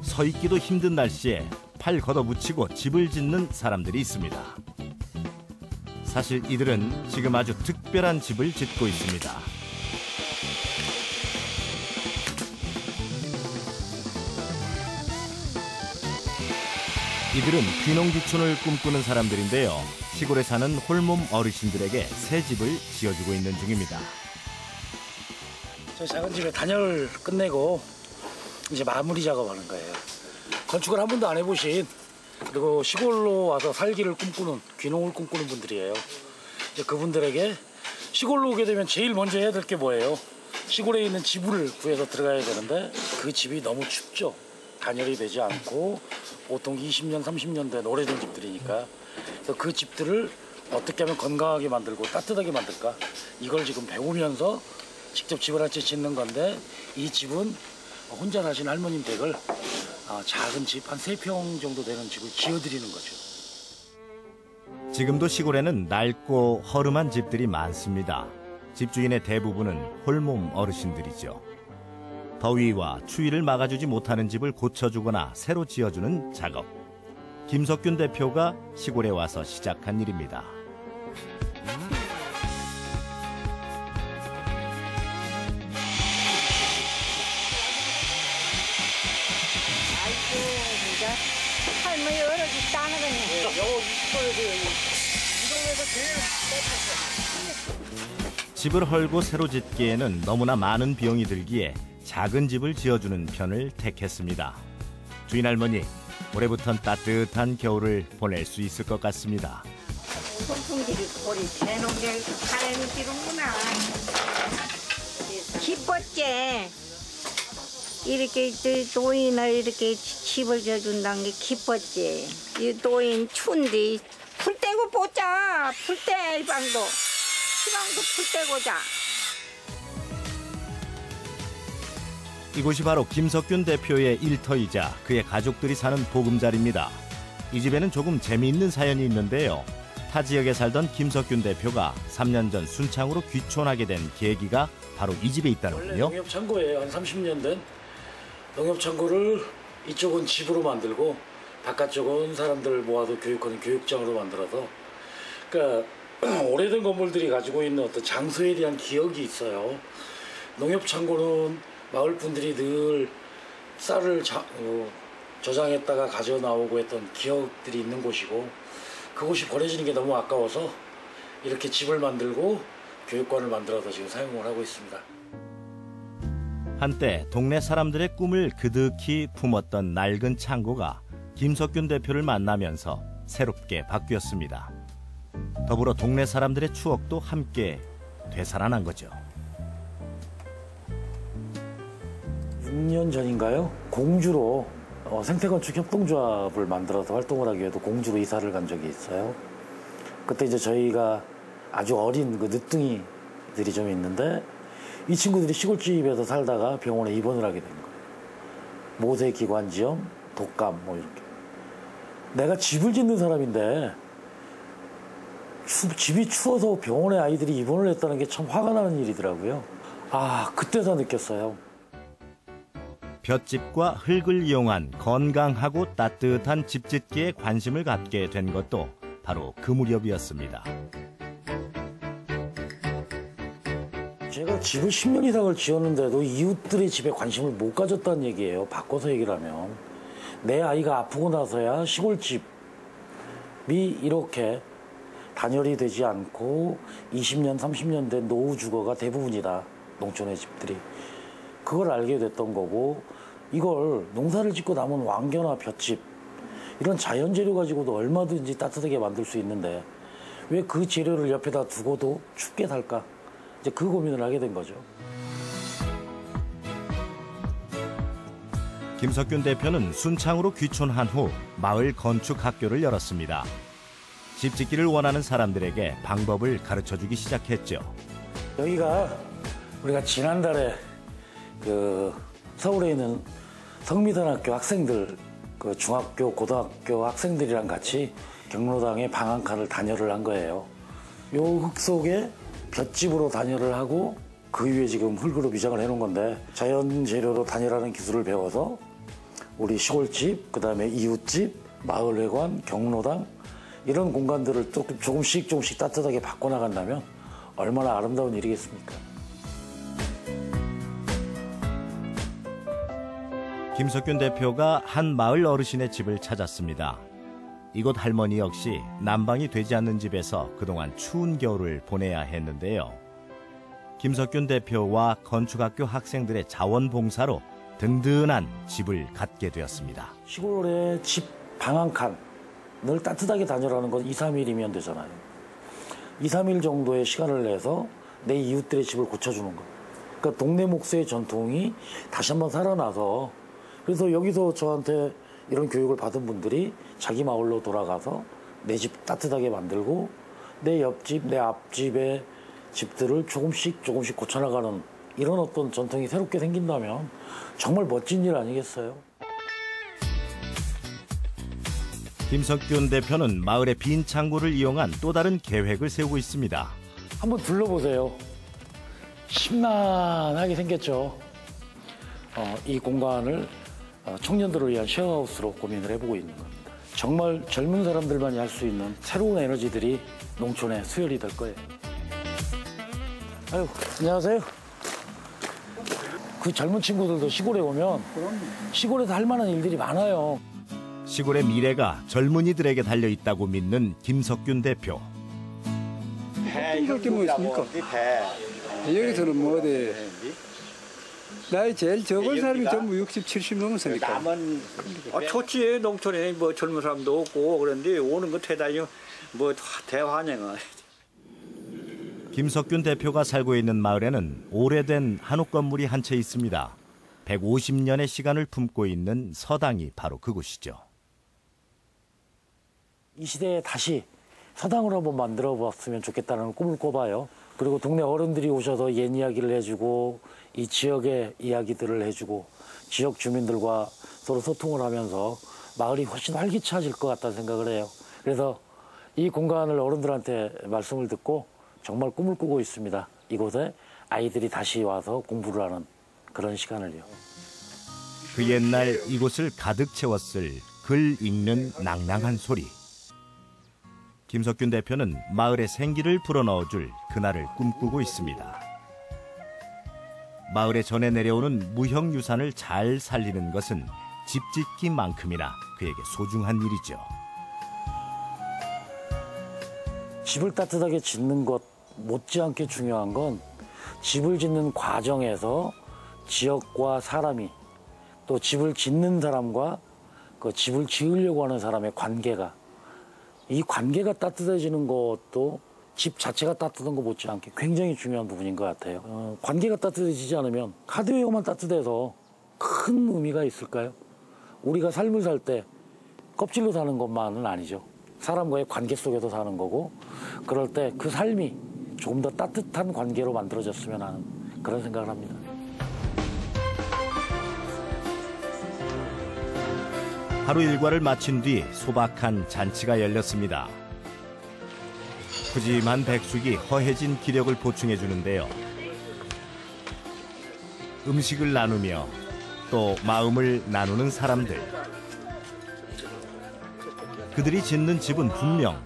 서 있기도 힘든 날씨에 팔 걷어붙이고 집을 짓는 사람들이 있습니다. 사실 이들은 지금 아주 특별한 집을 짓고 있습니다. 이들은 귀농귀촌을 꿈꾸는 사람들인데요. 시골에 사는 홀몸 어르신들에게 새 집을 지어주고 있는 중입니다. 저 작은 집에 단열을 끝내고 이제 마무리 작업하는 거예요. 건축을 한 번도 안 해보신 그리고 시골로 와서 살기를 꿈꾸는 귀농을 꿈꾸는 분들이에요. 이제 그분들에게 시골로 오게 되면 제일 먼저 해야 될 게 뭐예요? 시골에 있는 지붕을 구해서 들어가야 되는데 그 집이 너무 춥죠. 단열이 되지 않고 보통 20년, 30년 된 오래된 집들이니까 그래서 그 집들을 어떻게 하면 건강하게 만들고 따뜻하게 만들까 이걸 지금 배우면서 직접 집을 한 채 짓는 건데 이 집은 혼자 사신 할머님 댁을 작은 집 한 3평 정도 되는 집을 지어드리는 거죠. 지금도 시골에는 낡고 허름한 집들이 많습니다. 집주인의 대부분은 홀몸 어르신들이죠. 더위와 추위를 막아주지 못하는 집을 고쳐주거나 새로 지어주는 작업. 김석균 대표가 시골에 와서 시작한 일입니다. 할머니 어르신 따는 거네. 집을 헐고 새로 짓기에는 너무나 많은 비용이 들기에 작은 집을 지어주는 편을 택했습니다. 주인 할머니, 올해부턴 따뜻한 겨울을 보낼 수 있을 것 같습니다. 선풍기를 꼬리 대놓은 게 바람이 지는구나. 기뻤지. 이렇게 노인을 이렇게 집을 져준다는 게 기뻤지. 이 노인 추운데 풀 떼고 보자. 풀 떼, 이 방도. 이 방도 풀 떼고 자. 이곳이 바로 김석균 대표의 일터이자 그의 가족들이 사는 보금자리입니다. 이 집에는 조금 재미있는 사연이 있는데요. 타 지역에 살던 김석균 대표가 3년 전 순창으로 귀촌하게 된 계기가 바로 이 집에 있다는군요. 원래 농협창고예요. 한 30년 된. 농협창고를 이쪽은 집으로 만들고 바깥쪽은 사람들을 모아도 교육하는 교육장으로 만들어서, 그러니까 오래된 건물들이 가지고 있는 어떤 장소에 대한 기억이 있어요. 농협창고는 마을 분들이 늘 쌀을 저장했다가 가져 나오고 했던 기억들이 있는 곳이고, 그곳이 버려지는 게 너무 아까워서 이렇게 집을 만들고 교육관을 만들어서 지금 사용을 하고 있습니다. 한때 동네 사람들의 꿈을 그득히 품었던 낡은 창고가 김석균 대표를 만나면서 새롭게 바뀌었습니다. 더불어 동네 사람들의 추억도 함께 되살아난 거죠. 6년 전인가요? 공주로 생태건축 협동조합을 만들어서 활동을 하기 위해서 공주로 이사를 간 적이 있어요. 그때 이제 저희가 아주 어린 그 늦둥이들이 좀 있는데, 이 친구들이 시골집에서 살다가 병원에 입원을 하게 된 거예요. 모세기관지염, 독감 뭐 이렇게. 내가 집을 짓는 사람인데 집이 추워서 병원에 아이들이 입원을 했다는 게 참 화가 나는 일이더라고요. 아, 그때서 느꼈어요. 볏짚과 흙을 이용한 건강하고 따뜻한 집짓기에 관심을 갖게 된 것도 바로 그 무렵이었습니다. 제가 집을 10년 이상을 지었는데도 이웃들의 집에 관심을 못 가졌다는 얘기예요. 바꿔서 얘기를 하면. 내 아이가 아프고 나서야 시골집이 이렇게 단열이 되지 않고 20년, 30년 된 노후 주거가 대부분이다. 농촌의 집들이. 그걸 알게 됐던 거고, 이걸 농사를 짓고 남은 왕겨나 볏짚, 이런 자연 재료 가지고도 얼마든지 따뜻하게 만들 수 있는데 왜 그 재료를 옆에다 두고도 춥게 살까? 이제 그 고민을 하게 된 거죠. 김석균 대표는 순창으로 귀촌한 후 마을 건축 학교를 열었습니다. 집 짓기를 원하는 사람들에게 방법을 가르쳐주기 시작했죠. 여기가 우리가 지난달에 서울에 있는 성미선학교 학생들, 중학교, 고등학교 학생들이랑 같이 경로당에 방한칸을 단열을 한 거예요. 요 흙 속에 볏짚으로 단열을 하고 그 위에 지금 흙으로 미장을 해놓은 건데, 자연 재료로 단열하는 기술을 배워서 우리 시골집, 그다음에 이웃집, 마을회관, 경로당 이런 공간들을 조금씩 따뜻하게 바꿔나간다면 얼마나 아름다운 일이겠습니까? 김석균 대표가 한 마을 어르신의 집을 찾았습니다. 이곳 할머니 역시 난방이 되지 않는 집에서 그동안 추운 겨울을 보내야 했는데요. 김석균 대표와 건축학교 학생들의 자원봉사로 든든한 집을 갖게 되었습니다. 시골에 집 방 한 칸을 따뜻하게 단열하는 건 2, 3일이면 되잖아요. 2, 3일 정도의 시간을 내서 내 이웃들의 집을 고쳐주는 거. 그러니까 동네 목수의 전통이 다시 한번 살아나서, 그래서 여기서 저한테 이런 교육을 받은 분들이 자기 마을로 돌아가서 내 집 따뜻하게 만들고 내 옆집, 내 앞집의 집들을 조금씩 고쳐나가는 이런 어떤 전통이 새롭게 생긴다면 정말 멋진 일 아니겠어요? 김석균 대표는 마을의 빈 창고를 이용한 또 다른 계획을 세우고 있습니다. 한번 둘러보세요. 심란하게 생겼죠. 이 공간을 청년들을 위한 쉐어하우스로 고민을 해보고 있는 겁니다. 정말 젊은 사람들만이 할 수 있는 새로운 에너지들이 농촌에 수혈이 될 거예요. 아유, 안녕하세요. 그 젊은 친구들도 시골에 오면 시골에서 할 만한 일들이 많아요. 시골의 미래가 젊은이들에게 달려있다고 믿는 김석균 대표. 힘들 게 뭐 있습니까? 여기서는 뭐 어디 나이 제일 적은 사람이 전부 60, 70 넘었으니까. 좋지. 농촌에 뭐 젊은 사람도 없고 그런데 오는 거 대단히 뭐 대환영아. 김석균 대표가 살고 있는 마을에는 오래된 한옥 건물이 한 채 있습니다. 150년의 시간을 품고 있는 서당이 바로 그곳이죠. 이 시대에 다시 서당을 한번 만들어 봤으면 좋겠다는 꿈을 꿔봐요. 그리고 동네 어른들이 오셔서 옛 이야기를 해주고 이 지역의 이야기들을 해주고 지역 주민들과 서로 소통을 하면서 마을이 훨씬 활기차질 것 같다는 생각을 해요. 그래서 이 공간을 어른들한테 말씀을 듣고 정말 꿈을 꾸고 있습니다. 이곳에 아이들이 다시 와서 공부를 하는 그런 시간을요. 그 옛날 이곳을 가득 채웠을 글 읽는 낭낭한 소리. 김석균 대표는 마을에 생기를 불어넣어줄 그날을 꿈꾸고 있습니다. 마을에 전해 내려오는 무형유산을 잘 살리는 것은 집짓기만큼이나 그에게 소중한 일이죠. 집을 따뜻하게 짓는 것 못지않게 중요한 건 집을 짓는 과정에서 지역과 사람이 또 집을 짓는 사람과 그 집을 지으려고 하는 사람의 관계가 이 관계가 따뜻해지는 것도 집 자체가 따뜻한 거 못지않게 굉장히 중요한 부분인 것 같아요. 관계가 따뜻해지지 않으면 하드웨어만 따뜻해서 큰 의미가 있을까요? 우리가 삶을 살 때 껍질로 사는 것만은 아니죠. 사람과의 관계 속에서 사는 거고 그럴 때 그 삶이 조금 더 따뜻한 관계로 만들어졌으면 하는 그런 생각을 합니다. 하루 일과를 마친 뒤 소박한 잔치가 열렸습니다. 푸짐한 백숙이 허해진 기력을 보충해 주는데요. 음식을 나누며 또 마음을 나누는 사람들. 그들이 짓는 집은 분명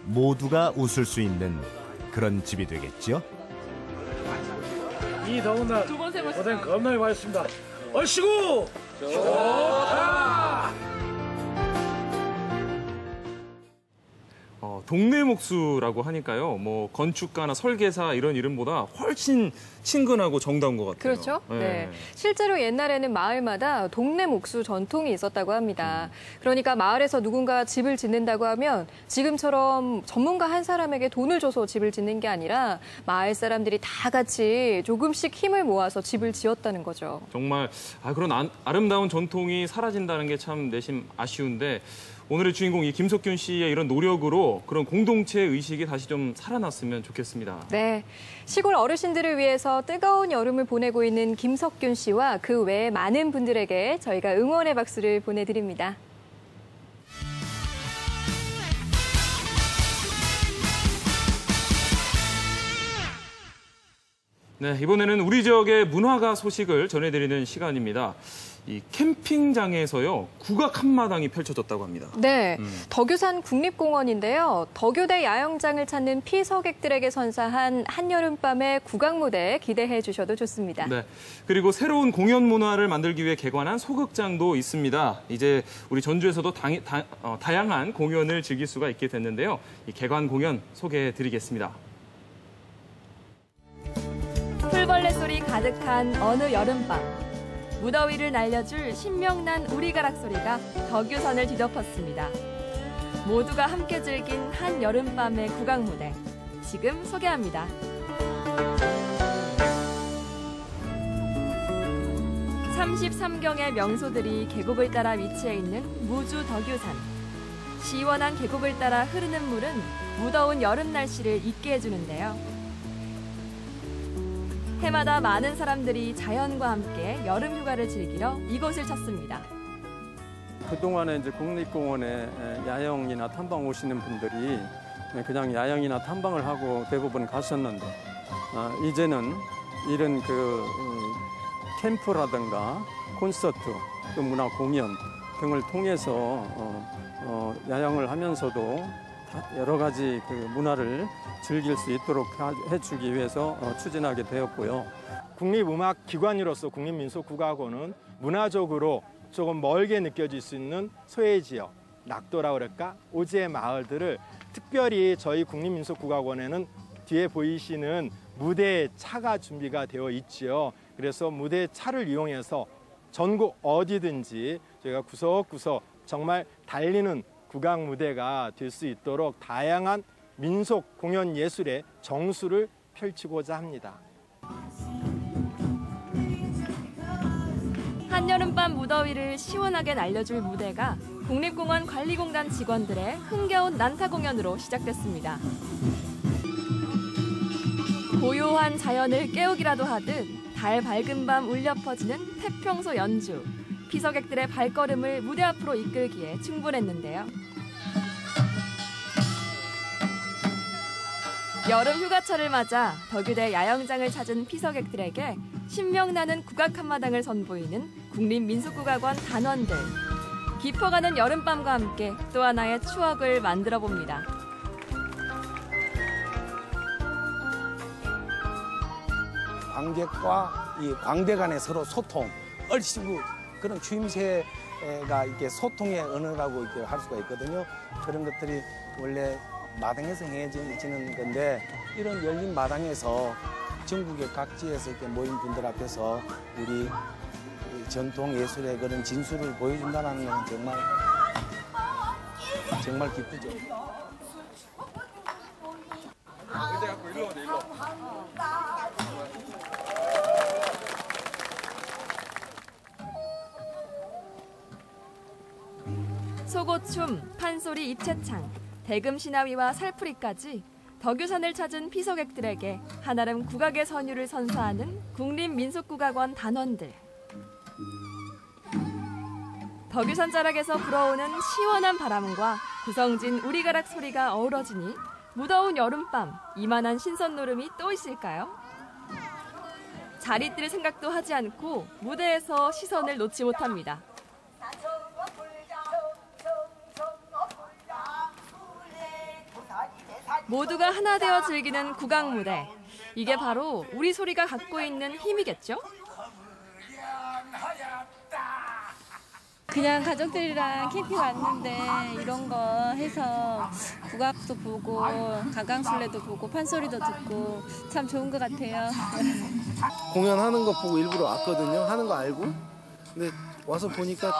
모두가 웃을 수 있는 그런 집이 되겠죠? 이 더운 날 고생 겁나게 많았습니다. 얼씨구! 좋다! 동네 목수라고 하니까요. 뭐 건축가나 설계사 이런 이름보다 훨씬 친근하고 정다운 것 같아요. 그렇죠. 네. 실제로 옛날에는 마을마다 동네 목수 전통이 있었다고 합니다. 그러니까 마을에서 누군가 집을 짓는다고 하면 지금처럼 전문가 한 사람에게 돈을 줘서 집을 짓는 게 아니라 마을 사람들이 다 같이 조금씩 힘을 모아서 집을 지었다는 거죠. 정말 그런 아름다운 전통이 사라진다는 게 참 내심 아쉬운데 오늘의 주인공 이 김석균 씨의 이런 노력으로 그런 공동체 의식이 다시 좀 살아났으면 좋겠습니다. 네, 시골 어르신들을 위해서 뜨거운 여름을 보내고 있는 김석균 씨와 그 외 많은 분들에게 저희가 응원의 박수를 보내드립니다. 네, 이번에는 우리 지역의 문화가 소식을 전해드리는 시간입니다. 이 캠핑장에서요, 국악 한마당이 펼쳐졌다고 합니다. 네, 덕유산 국립공원인데요. 덕유대 야영장을 찾는 피서객들에게 선사한 한여름밤의 국악 무대 기대해 주셔도 좋습니다. 네, 그리고 새로운 공연 문화를 만들기 위해 개관한 소극장도 있습니다. 이제 우리 전주에서도 다양한 공연을 즐길 수가 있게 됐는데요. 이 개관 공연 소개해 드리겠습니다. 풀벌레 소리 가득한 어느 여름밤. 무더위를 날려줄 신명난 우리가락 소리가 덕유산을 뒤덮었습니다. 모두가 함께 즐긴 한 여름밤의 국악 무대. 지금 소개합니다. (33경의) 명소들이 계곡을 따라 위치해 있는 무주 덕유산. 시원한 계곡을 따라 흐르는 물은 무더운 여름 날씨를 잊게 해주는데요. 해마다 많은 사람들이 자연과 함께 여름 휴가를 즐기러 이곳을 찾습니다. 그동안에 이제 국립공원에 야영이나 탐방 오시는 분들이 그냥 야영이나 탐방을 하고 대부분 가셨는데 이제는 이런 그 캠프라든가 콘서트, 또 문화 공연 등을 통해서 야영을 하면서도 여러 가지 그 문화를 즐길 수 있도록 해주기 위해서 추진하게 되었고요. 국립음악기관으로서 국립민속국악원은 문화적으로 조금 멀게 느껴질 수 있는 소외 지역, 낙도라 그럴까? 오지의 마을들을 특별히 저희 국립민속국악원에는 뒤에 보이시는 무대 차가 준비가 되어 있지요. 그래서 무대 차를 이용해서 전국 어디든지 저희가 구석구석 정말 달리는 국악 무대가 될 수 있도록 다양한 민속 공연 예술의 정수를 펼치고자 합니다. 한여름밤 무더위를 시원하게 날려줄 무대가 국립공원 관리공단 직원들의 흥겨운 난타 공연으로 시작됐습니다. 고요한 자연을 깨우기라도 하듯 달 밝은 밤 울려 퍼지는 태평소 연주. 피서객들의 발걸음을 무대 앞으로 이끌기에 충분했는데요. 여름 휴가철을 맞아 덕유대 야영장을 찾은 피서객들에게 신명나는 국악 한마당을 선보이는 국립민속국악원 단원들. 깊어가는 여름밤과 함께 또 하나의 추억을 만들어 봅니다. 관객과 이 광대 간의 서로 소통, 얼씨구 그런 추임새가 이렇게 소통의 언어라고 이렇게 할 수가 있거든요. 그런 것들이 원래 마당에서 행해지는 건데 이런 열린 마당에서 전국의 각지에서 이렇게 모인 분들 앞에서 우리 전통 예술의 그런 진수를 보여준다는 건 정말 기쁘죠. 소고춤, 판소리 입체창, 대금신화위와 살풀이까지 덕유산을 찾은 피서객들에게 한아름 국악의 선율을 선사하는 국립민속국악원 단원들. 덕유산 자락에서 불어오는 시원한 바람과 구성진 우리가락 소리가 어우러지니 무더운 여름밤 이만한 신선 노름이 또 있을까요? 자리 뜰 생각도 하지 않고 무대에서 시선을 놓지 못합니다. 모두가 하나 되어 즐기는 국악 무대. 이게 바로 우리 소리가 갖고 있는 힘이겠죠? 그냥 가족들이랑 캠핑 왔는데 이런 거 해서 국악도 보고 가강술래도 보고 판소리도 듣고 참 좋은 것 같아요. 공연하는 거 보고 일부러 왔거든요. 하는 거 알고. 근데 와서 보니까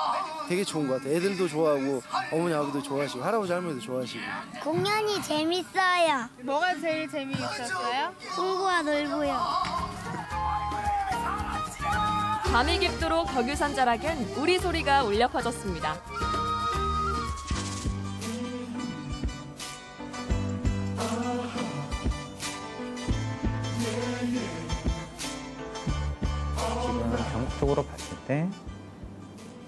되게 좋은 것 같아요. 애들도 좋아하고 어머니 아버지도 좋아하시고 할아버지 할머니도 좋아하시고. 공연이 재밌어요. 뭐가 제일 재미있었어요? 공부와 놀고요. 밤이 깊도록 덕유산 자락엔 우리 소리가 울려 퍼졌습니다. 지금 전국적으로 봤을 때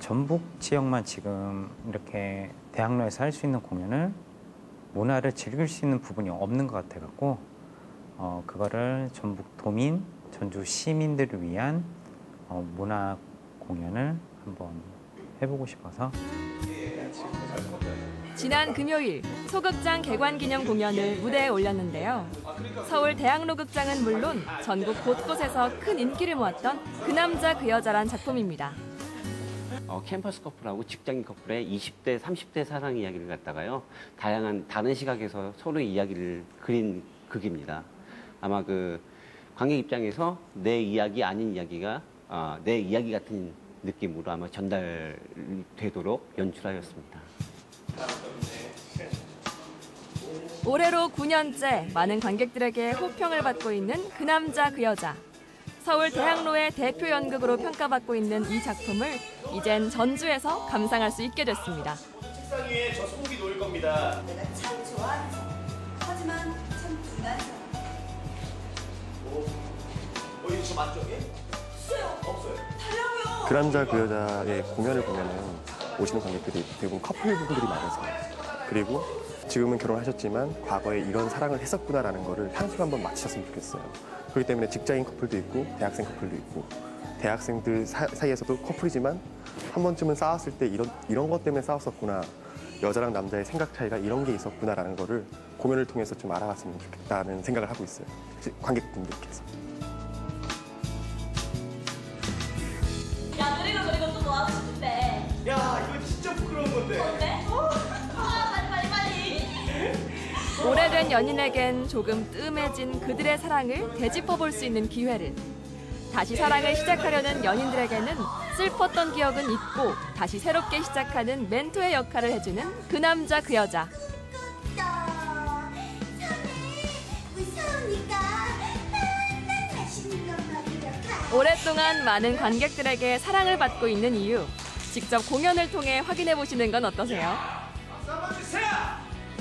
전북 지역만 지금 이렇게 대학로에서 할 수 있는 공연을 문화를 즐길 수 있는 부분이 없는 것 같아갖고 그거를 전북 도민, 전주 시민들을 위한 문화 공연을 한번 해보고 싶어서. 지난 금요일 소극장 개관 기념 공연을 무대에 올렸는데요. 서울 대학로 극장은 물론 전국 곳곳에서 큰 인기를 모았던 그 남자 그 여자란 작품입니다. 캠퍼스 커플하고 직장인 커플의 20대, 30대 사랑 이야기를 갖다가요. 다양한 다른 시각에서 서로의 이야기를 그린 극입니다. 아마 그 관객 입장에서 내 이야기 아닌 이야기가 내 이야기 같은 느낌으로 아마 전달되도록 연출하였습니다. 올해로 9년째 많은 관객들에게 호평을 받고 있는 그 남자 그 여자. 서울 대학로의 대표 연극으로 평가받고 있는 이 작품을 이젠 전주에서 감상할 수 있게 됐습니다. 책상 위에 저 소고기 놓을 겁니다. 내가 참 좋아하는 사람. 하지만 참 분한 사람. 이거 저 맞죠? 없어요. 없어요. 달라고요. 그 남자 그 여자의 공연을 보면은 오시는 관객들이 대부분 커플분들이 많으세요. 그리고 지금은 결혼하셨지만 과거에 이런 사랑을 했었구나라는 거를 향수 한번 마치셨으면 좋겠어요. 그렇기 때문에 직장인 커플도 있고 대학생 커플도 있고 대학생들 사이에서도 커플이지만 한 번쯤은 싸웠을 때 이런 것 때문에 싸웠었구나. 여자랑 남자의 생각 차이가 이런 게 있었구나라는 거를 공연을 통해서 좀 알아갔으면 좋겠다는 생각을 하고 있어요. 관객분들께서. 야, 그리고 또 뭐 하고 싶은데? 야, 이거 진짜 부끄러운 건데. 뭔데? 빨리. 오래된 연인에겐 조금 뜸해진 그들의 사랑을 되짚어볼 수 있는 기회를. 다시 사랑을 시작하려는 연인들에게는 슬펐던 기억은 잊고 다시 새롭게 시작하는 멘토의 역할을 해주는 그 남자 그 여자. 오랫동안 많은 관객들에게 사랑을 받고 있는 이유. 직접 공연을 통해 확인해 보시는 건 어떠세요?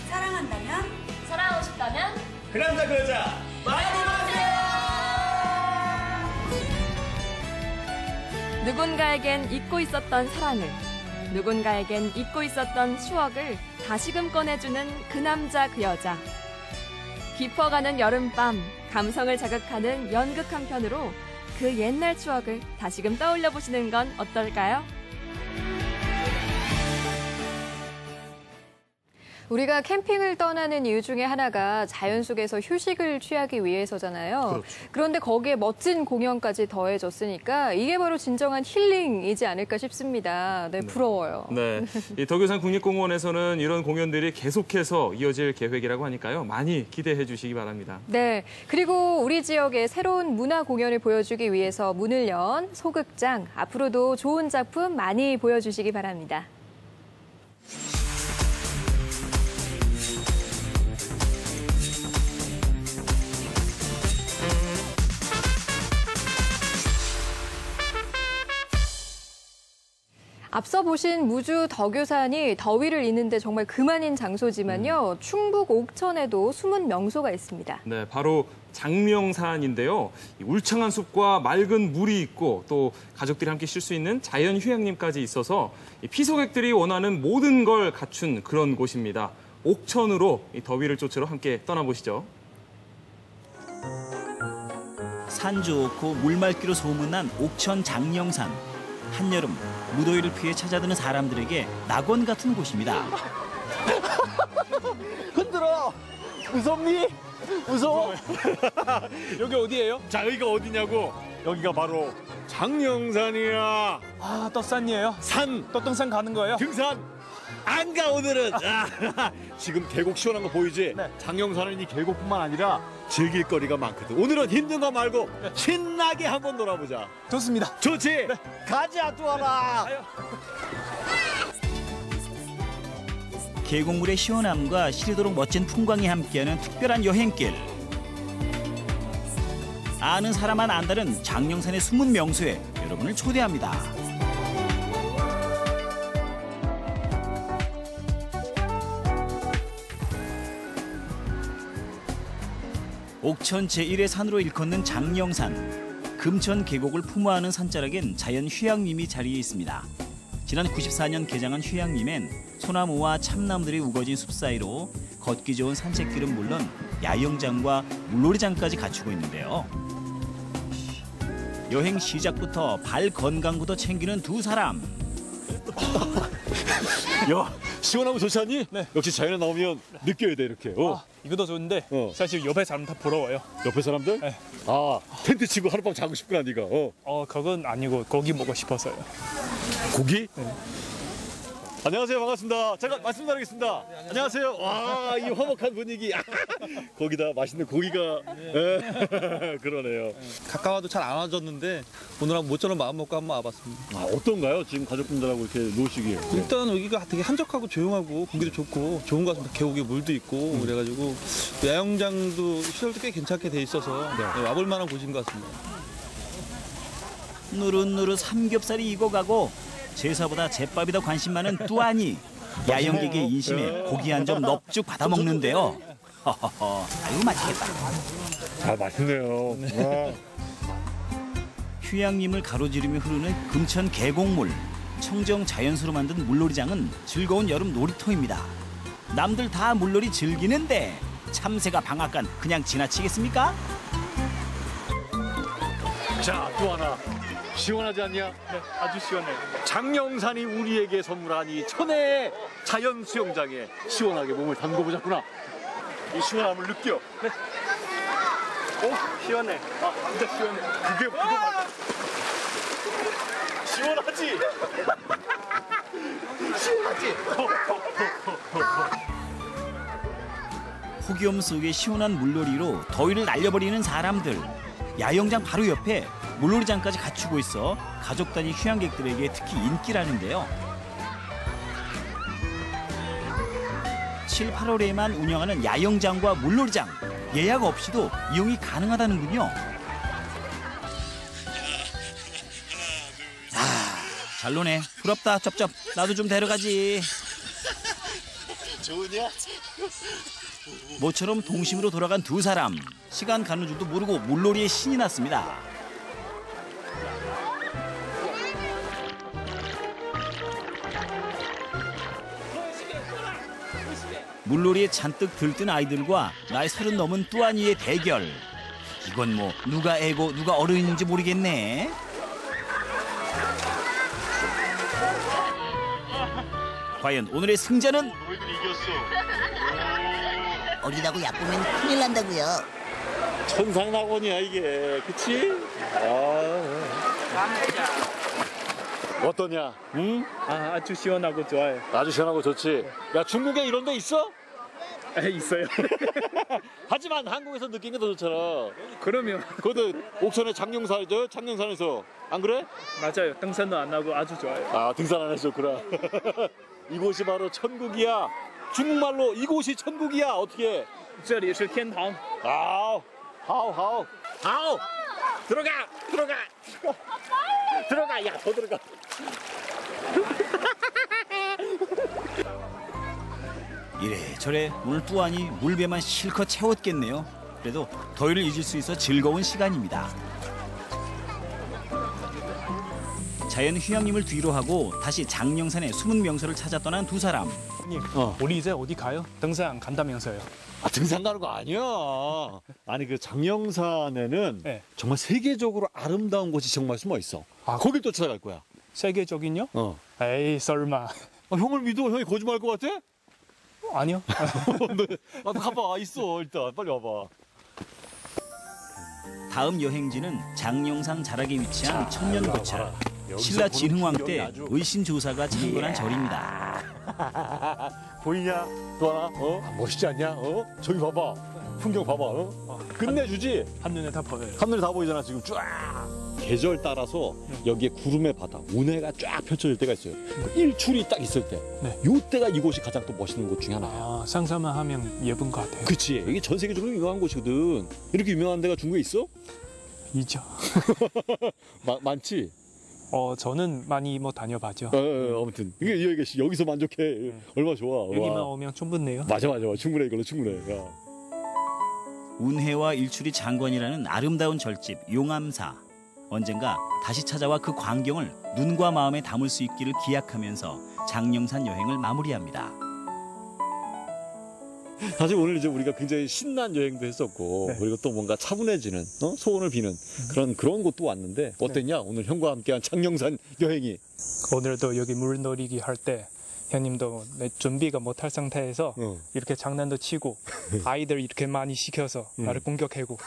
사랑한다면? 사랑하고 싶다면? 그 남자 그 여자 많이 보세요. 누군가에겐 잊고 있었던 사랑을, 누군가에겐 잊고 있었던 추억을 다시금 꺼내주는 그 남자 그 여자. 깊어가는 여름밤, 감성을 자극하는 연극 한 편으로 그 옛날 추억을 다시금 떠올려 보시는 건 어떨까요? 우리가 캠핑을 떠나는 이유 중에 하나가 자연 속에서 휴식을 취하기 위해서잖아요. 그렇죠. 그런데 거기에 멋진 공연까지 더해졌으니까 이게 바로 진정한 힐링이지 않을까 싶습니다. 네, 부러워요. 네, 이 덕유산 국립공원에서는 이런 공연들이 계속해서 이어질 계획이라고 하니까요. 많이 기대해 주시기 바랍니다. 네, 그리고 우리 지역의 새로운 문화 공연을 보여주기 위해서 문을 연 소극장, 앞으로도 좋은 작품 많이 보여주시기 바랍니다. 앞서 보신 무주 덕유산이 더위를 잊는데 정말 그만인 장소지만요. 충북 옥천에도 숨은 명소가 있습니다. 네, 바로 장명산인데요. 울창한 숲과 맑은 물이 있고 또 가족들이 함께 쉴 수 있는 자연 휴양림까지 있어서 피서객들이 원하는 모든 걸 갖춘 그런 곳입니다. 옥천으로 이 더위를 쫓으러 함께 떠나보시죠. 산 좋고 물 맑기로 소문난 옥천 장명산. 한여름 무더위를 피해 찾아드는 사람들에게 낙원 같은 곳입니다. 흔들어. 무섭니? 무서워? 여기 어디예요? 자, 여기가 어디냐고? 여기가 바로 장명산이야. 아, 떡산이에요? 산. 떡등산 가는 거예요? 등산. 안 가, 오늘은. 지금 계곡 시원한 거 보이지? 네. 장명산은 이 계곡뿐만 아니라 즐길 거리가 많거든. 오늘은 힘든 거 말고 신나게 한번 놀아보자. 좋습니다. 좋지? 네. 가자, 뚜아라. 계곡물의 시원함과 시리도록 멋진 풍광이 함께하는 특별한 여행길. 아는 사람만 안다는 장명산의 숨은 명소에 여러분을 초대합니다. 옥천 제1의 산으로 일컫는 장명산. 금천 계곡을 품어하는 산자락엔 자연 휴양림이 자리해 있습니다. 지난 94년 개장한 휴양림엔 소나무와 참나무들이 우거진 숲 사이로 걷기 좋은 산책길은 물론 야영장과 물놀이장까지 갖추고 있는데요. 여행 시작부터 발 건강부터 챙기는 두 사람. 야, 시원하고 좋지 않니? 네. 역시 자연에 나오면 느껴야 돼, 이렇게. 이것도 좋은데 사실 옆에 사람 다 부러워요. 옆에 사람들? 네. 아, 텐트 치고 하룻밤 자고 싶구나, 네가. 그건 아니고 고기 먹고 싶어서요. 고기? 네. 안녕하세요, 반갑습니다. 잠깐 말씀 나누겠습니다. 네, 안녕하세요. 와, 이 화목한 분위기. 거기다 맛있는 고기가. 네. 그러네요. 가까워도 잘 안 와줬는데 오늘 모처럼 마음 먹고 한번 와봤습니다. 아, 어떤가요? 지금 가족분들하고 이렇게 노시기에. 일단 여기가 되게 한적하고 조용하고 공기도 좋고 좋은 것 같습니다. 계곡에 물도 있고 그래가지고 야영장도 시설도 꽤 괜찮게 돼 있어서 와볼 만한 곳인 것 같습니다. 누릇누릇 삼겹살이 익어가고 제사보다 제밥이 더 관심 많은 뚜아니. 야영객의 인심에 고기 한 점 넙죽 받아 먹는데요. 허허허, 아유 맛있겠다. 아, 맛있네요. 휴양림을 가로지르며 흐르는 금천 계곡물. 청정 자연수로 만든 물놀이장은 즐거운 여름 놀이터입니다. 남들 다 물놀이 즐기는데 참새가 방앗간 그냥 지나치겠습니까? 자, 또 하나. 시원하지 않냐? 네, 아주 시원해요. 장영산이 우리에게 선물한 이 천혜의 자연 수영장에 시원하게 몸을 담궈보자꾸나. 이 시원함을 느껴. 네. 오, 시원해. 아, 진짜 시원해. 그게 시원하지? 시원하지? 폭염 속의 시원한 물놀이로 더위를 날려버리는 사람들. 야영장 바로 옆에 물놀이장까지 갖추고 있어 가족 단위 휴양객들에게 특히 인기라는데요. 7, 8월에만 운영하는 야영장과 물놀이장. 예약 없이도 이용이 가능하다는군요. 잘 노네. 부럽다, 쩝쩝. 나도 좀 데려가지. 좋으냐? 모처럼 동심으로 돌아간 두 사람. 시간 가는 줄도 모르고 물놀이에 신이 났습니다. 물놀이에 잔뜩 들뜬 아이들과 나이 30 넘은 뚜아니의 대결. 이건 뭐 누가 애고 누가 어른인지 모르겠네. 과연 오늘의 승자는? 너희들이 이겼어. 어리다고 야쁘면 큰일 난다고요. 천상낙원이야 이게, 그치? 어떠냐? 응? 아, 아주 시원하고 좋아요. 아주 시원하고 좋지. 야, 중국에 이런 데 있어? 있어요. 하지만 한국에서 느낀 게 더 좋잖아. 그러면 그것도 옥천의 장영산이죠? 장영산에서. 안 그래? 맞아요. 등산도 안 하고 아주 좋아요. 아, 등산 안 하셨구나. 이곳이 바로 천국이야. 중국말로 이곳이 천국이야. 어떻게? 这里是天堂. 아우, 하우. 들어가. 들어가. 야, 더 들어가. 이래저래 오늘 뚜아니 물배만 실컷 채웠겠네요. 그래도 더위를 잊을 수 있어 즐거운 시간입니다. 자연 휴양림을 뒤로 하고 다시 장영산의 숨은 명소를 찾아 떠난 두 사람. 형님, 우리 이제 어디 가요? 등산 간다면서요. 아, 등산 가는 거 아니야. 아니, 그 장영산에는 정말 세계적으로 아름다운 곳이 정말 숨어 있어. 거길 또 찾아갈 거야. 세계적인요? 에이, 설마. 형을 믿어. 형이 거짓말할 것 같아? 아니요. 가봐. 있어. 일단 빨리 와봐. 다음 여행지는 장영산 자락에 위치한 천년고찰. 신라 진흥왕 때 의신조사가 창건한 절입니다. 보이냐? 또 하나? 멋있지 않냐? 저기 봐봐. 풍경 봐봐. 끝내주지? 한눈에 다 보여요. 한눈에 다 보이잖아, 지금 쫙. 계절 따라서 여기에 구름의 바다, 운해가 쫙 펼쳐질 때가 있어요. 그 일출이 딱 있을 때. 요때가 이곳이 가장 또 멋있는 곳 중에 하나야. 상상만 하면 예쁜 것 같아요. 그치. 이게 전 세계적으로 유명한 곳이거든. 이렇게 유명한 데가 중국에 있어? 있죠. 많지? 저는 많이 다녀봤죠. 아무튼 이게 여기서 만족해. 얼마나 좋아. 여기만 오면 충분해요. 맞아. 충분해. 이걸로 충분해. 야. 운해와 일출이 장관이라는 아름다운 절집 용암사. 언젠가 다시 찾아와 그 광경을 눈과 마음에 담을 수 있기를 기약하면서 장영산 여행을 마무리합니다. 사실 오늘 이제 우리가 굉장히 신난 여행도 했었고, 그리고 또 뭔가 차분해지는, 소원을 비는 그런 곳도 왔는데, 어땠냐? 오늘 형과 함께한 장영산 여행이. 오늘도 여기 물놀이기 할 때 형님도 내 준비가 못할 상태에서 이렇게 장난도 치고 아이들 이렇게 많이 시켜서 나를 공격하고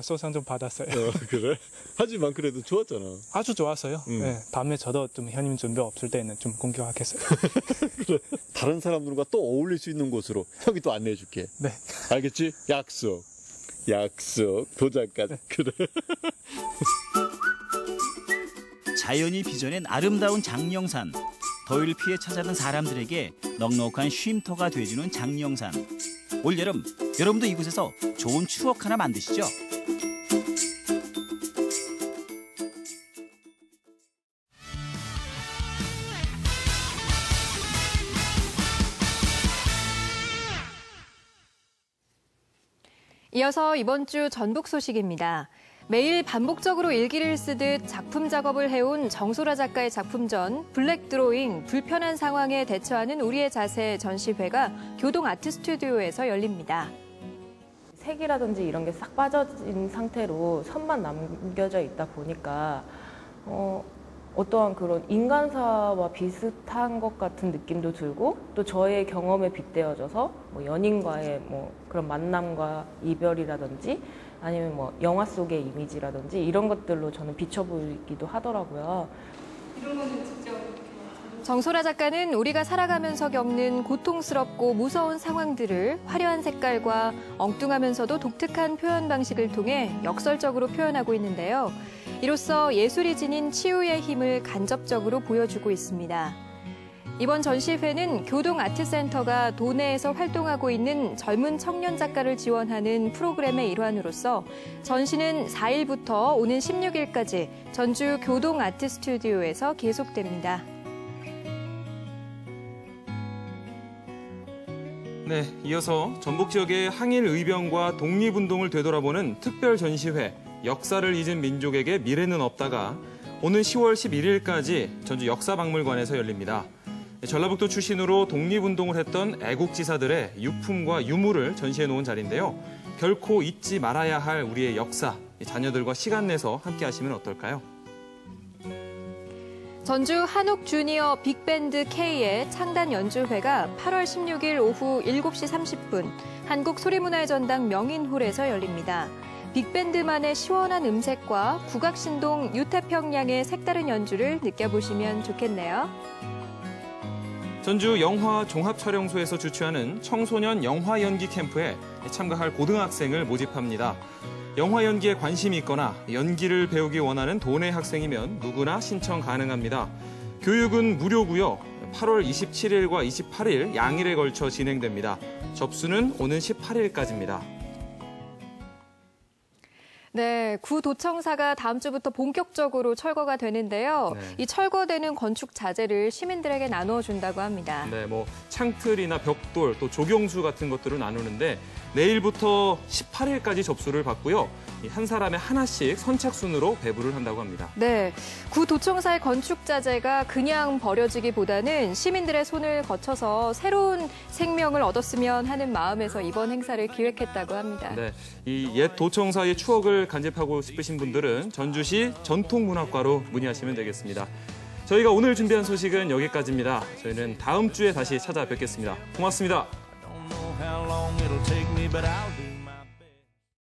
소상 좀 받았어요. 그래? 하지만 그래도 좋았잖아. 아주 좋았어요. 네, 다음에 저도 좀 형님 준비 없을 때는 좀 공격하겠어요. 그래. 다른 사람들과 또 어울릴 수 있는 곳으로 형이 또 안내해 줄게. 네. 알겠지? 약속. 도장까지. 그래. 자연이 빚어낸 아름다운 장영산. 더위를 피해 찾아든 사람들에게 넉넉한 쉼터가 돼주는 장영산. 올여름 여러분도 이곳에서 좋은 추억 하나 만드시죠. 이어서 이번 주 전북 소식입니다. 매일 반복적으로 일기를 쓰듯 작품 작업을 해온 정소라 작가의 작품전 블랙 드로잉 불편한 상황에 대처하는 우리의 자세 전시회가 교동 아트 스튜디오에서 열립니다. 색이라든지 이런 게 싹 빠져진 상태로 선만 남겨져 있다 보니까 어떠한 그런 인간사와 비슷한 것 같은 느낌도 들고 또 저의 경험에 빗대어져서 뭐 연인과의 뭐 그런 만남과 이별이라든지 아니면 뭐 영화 속의 이미지라든지 이런 것들로 저는 비춰보이기도 하더라고요. 이런 거는 직접 정소라 작가는 우리가 살아가면서 겪는 고통스럽고 무서운 상황들을 화려한 색깔과 엉뚱하면서도 독특한 표현 방식을 통해 역설적으로 표현하고 있는데요. 이로써 예술이 지닌 치유의 힘을 간접적으로 보여주고 있습니다. 이번 전시회는 교동 아트센터가 도내에서 활동하고 있는 젊은 청년 작가를 지원하는 프로그램의 일환으로서 전시는 4일부터 오는 16일까지 전주 교동 아트 스튜디오에서 계속됩니다. 네, 이어서 전북 지역의 항일 의병과 독립운동을 되돌아보는 특별 전시회 역사를 잊은 민족에게 미래는 없다가 오는 10월 11일까지 전주 역사박물관에서 열립니다. 전라북도 출신으로 독립운동을 했던 애국지사들의 유품과 유물을 전시해 놓은 자리인데요. 결코 잊지 말아야 할 우리의 역사, 자녀들과 시간 내서 함께 하시면 어떨까요? 전주 한옥 주니어 빅밴드 K의 창단 연주회가 8월 16일 오후 7시 30분 한국소리문화의 전당 명인홀에서 열립니다. 빅밴드만의 시원한 음색과 국악신동 유태평양의 색다른 연주를 느껴보시면 좋겠네요. 전주 영화종합촬영소에서 주최하는 청소년 영화연기 캠프에 참가할 고등학생을 모집합니다. 영화 연기에 관심이 있거나 연기를 배우기 원하는 도내 학생이면 누구나 신청 가능합니다. 교육은 무료고요. 8월 27일과 28일 양일에 걸쳐 진행됩니다. 접수는 오는 18일까지입니다. 네, 구도청사가 다음 주부터 본격적으로 철거가 되는데요. 네. 이 철거되는 건축 자재를 시민들에게 나누어 준다고 합니다. 네, 뭐 창틀이나 벽돌, 또 조경수 같은 것들을 나누는데 내일부터 18일까지 접수를 받고요. 한 사람에 하나씩 선착순으로 배부를 한다고 합니다. 네, 구도청사의 건축 자재가 그냥 버려지기보다는 시민들의 손을 거쳐서 새로운 생명을 얻었으면 하는 마음에서 이번 행사를 기획했다고 합니다. 네, 이 옛 도청사의 추억을 간직하고 싶으신 분들은 전주시 전통문학과로 문의하시면 되겠습니다. 저희가 오늘 준비한 소식은 여기까지입니다. 저희는 다음 주에 다시 찾아뵙겠습니다. 고맙습니다. How long it'll take me, but I'll do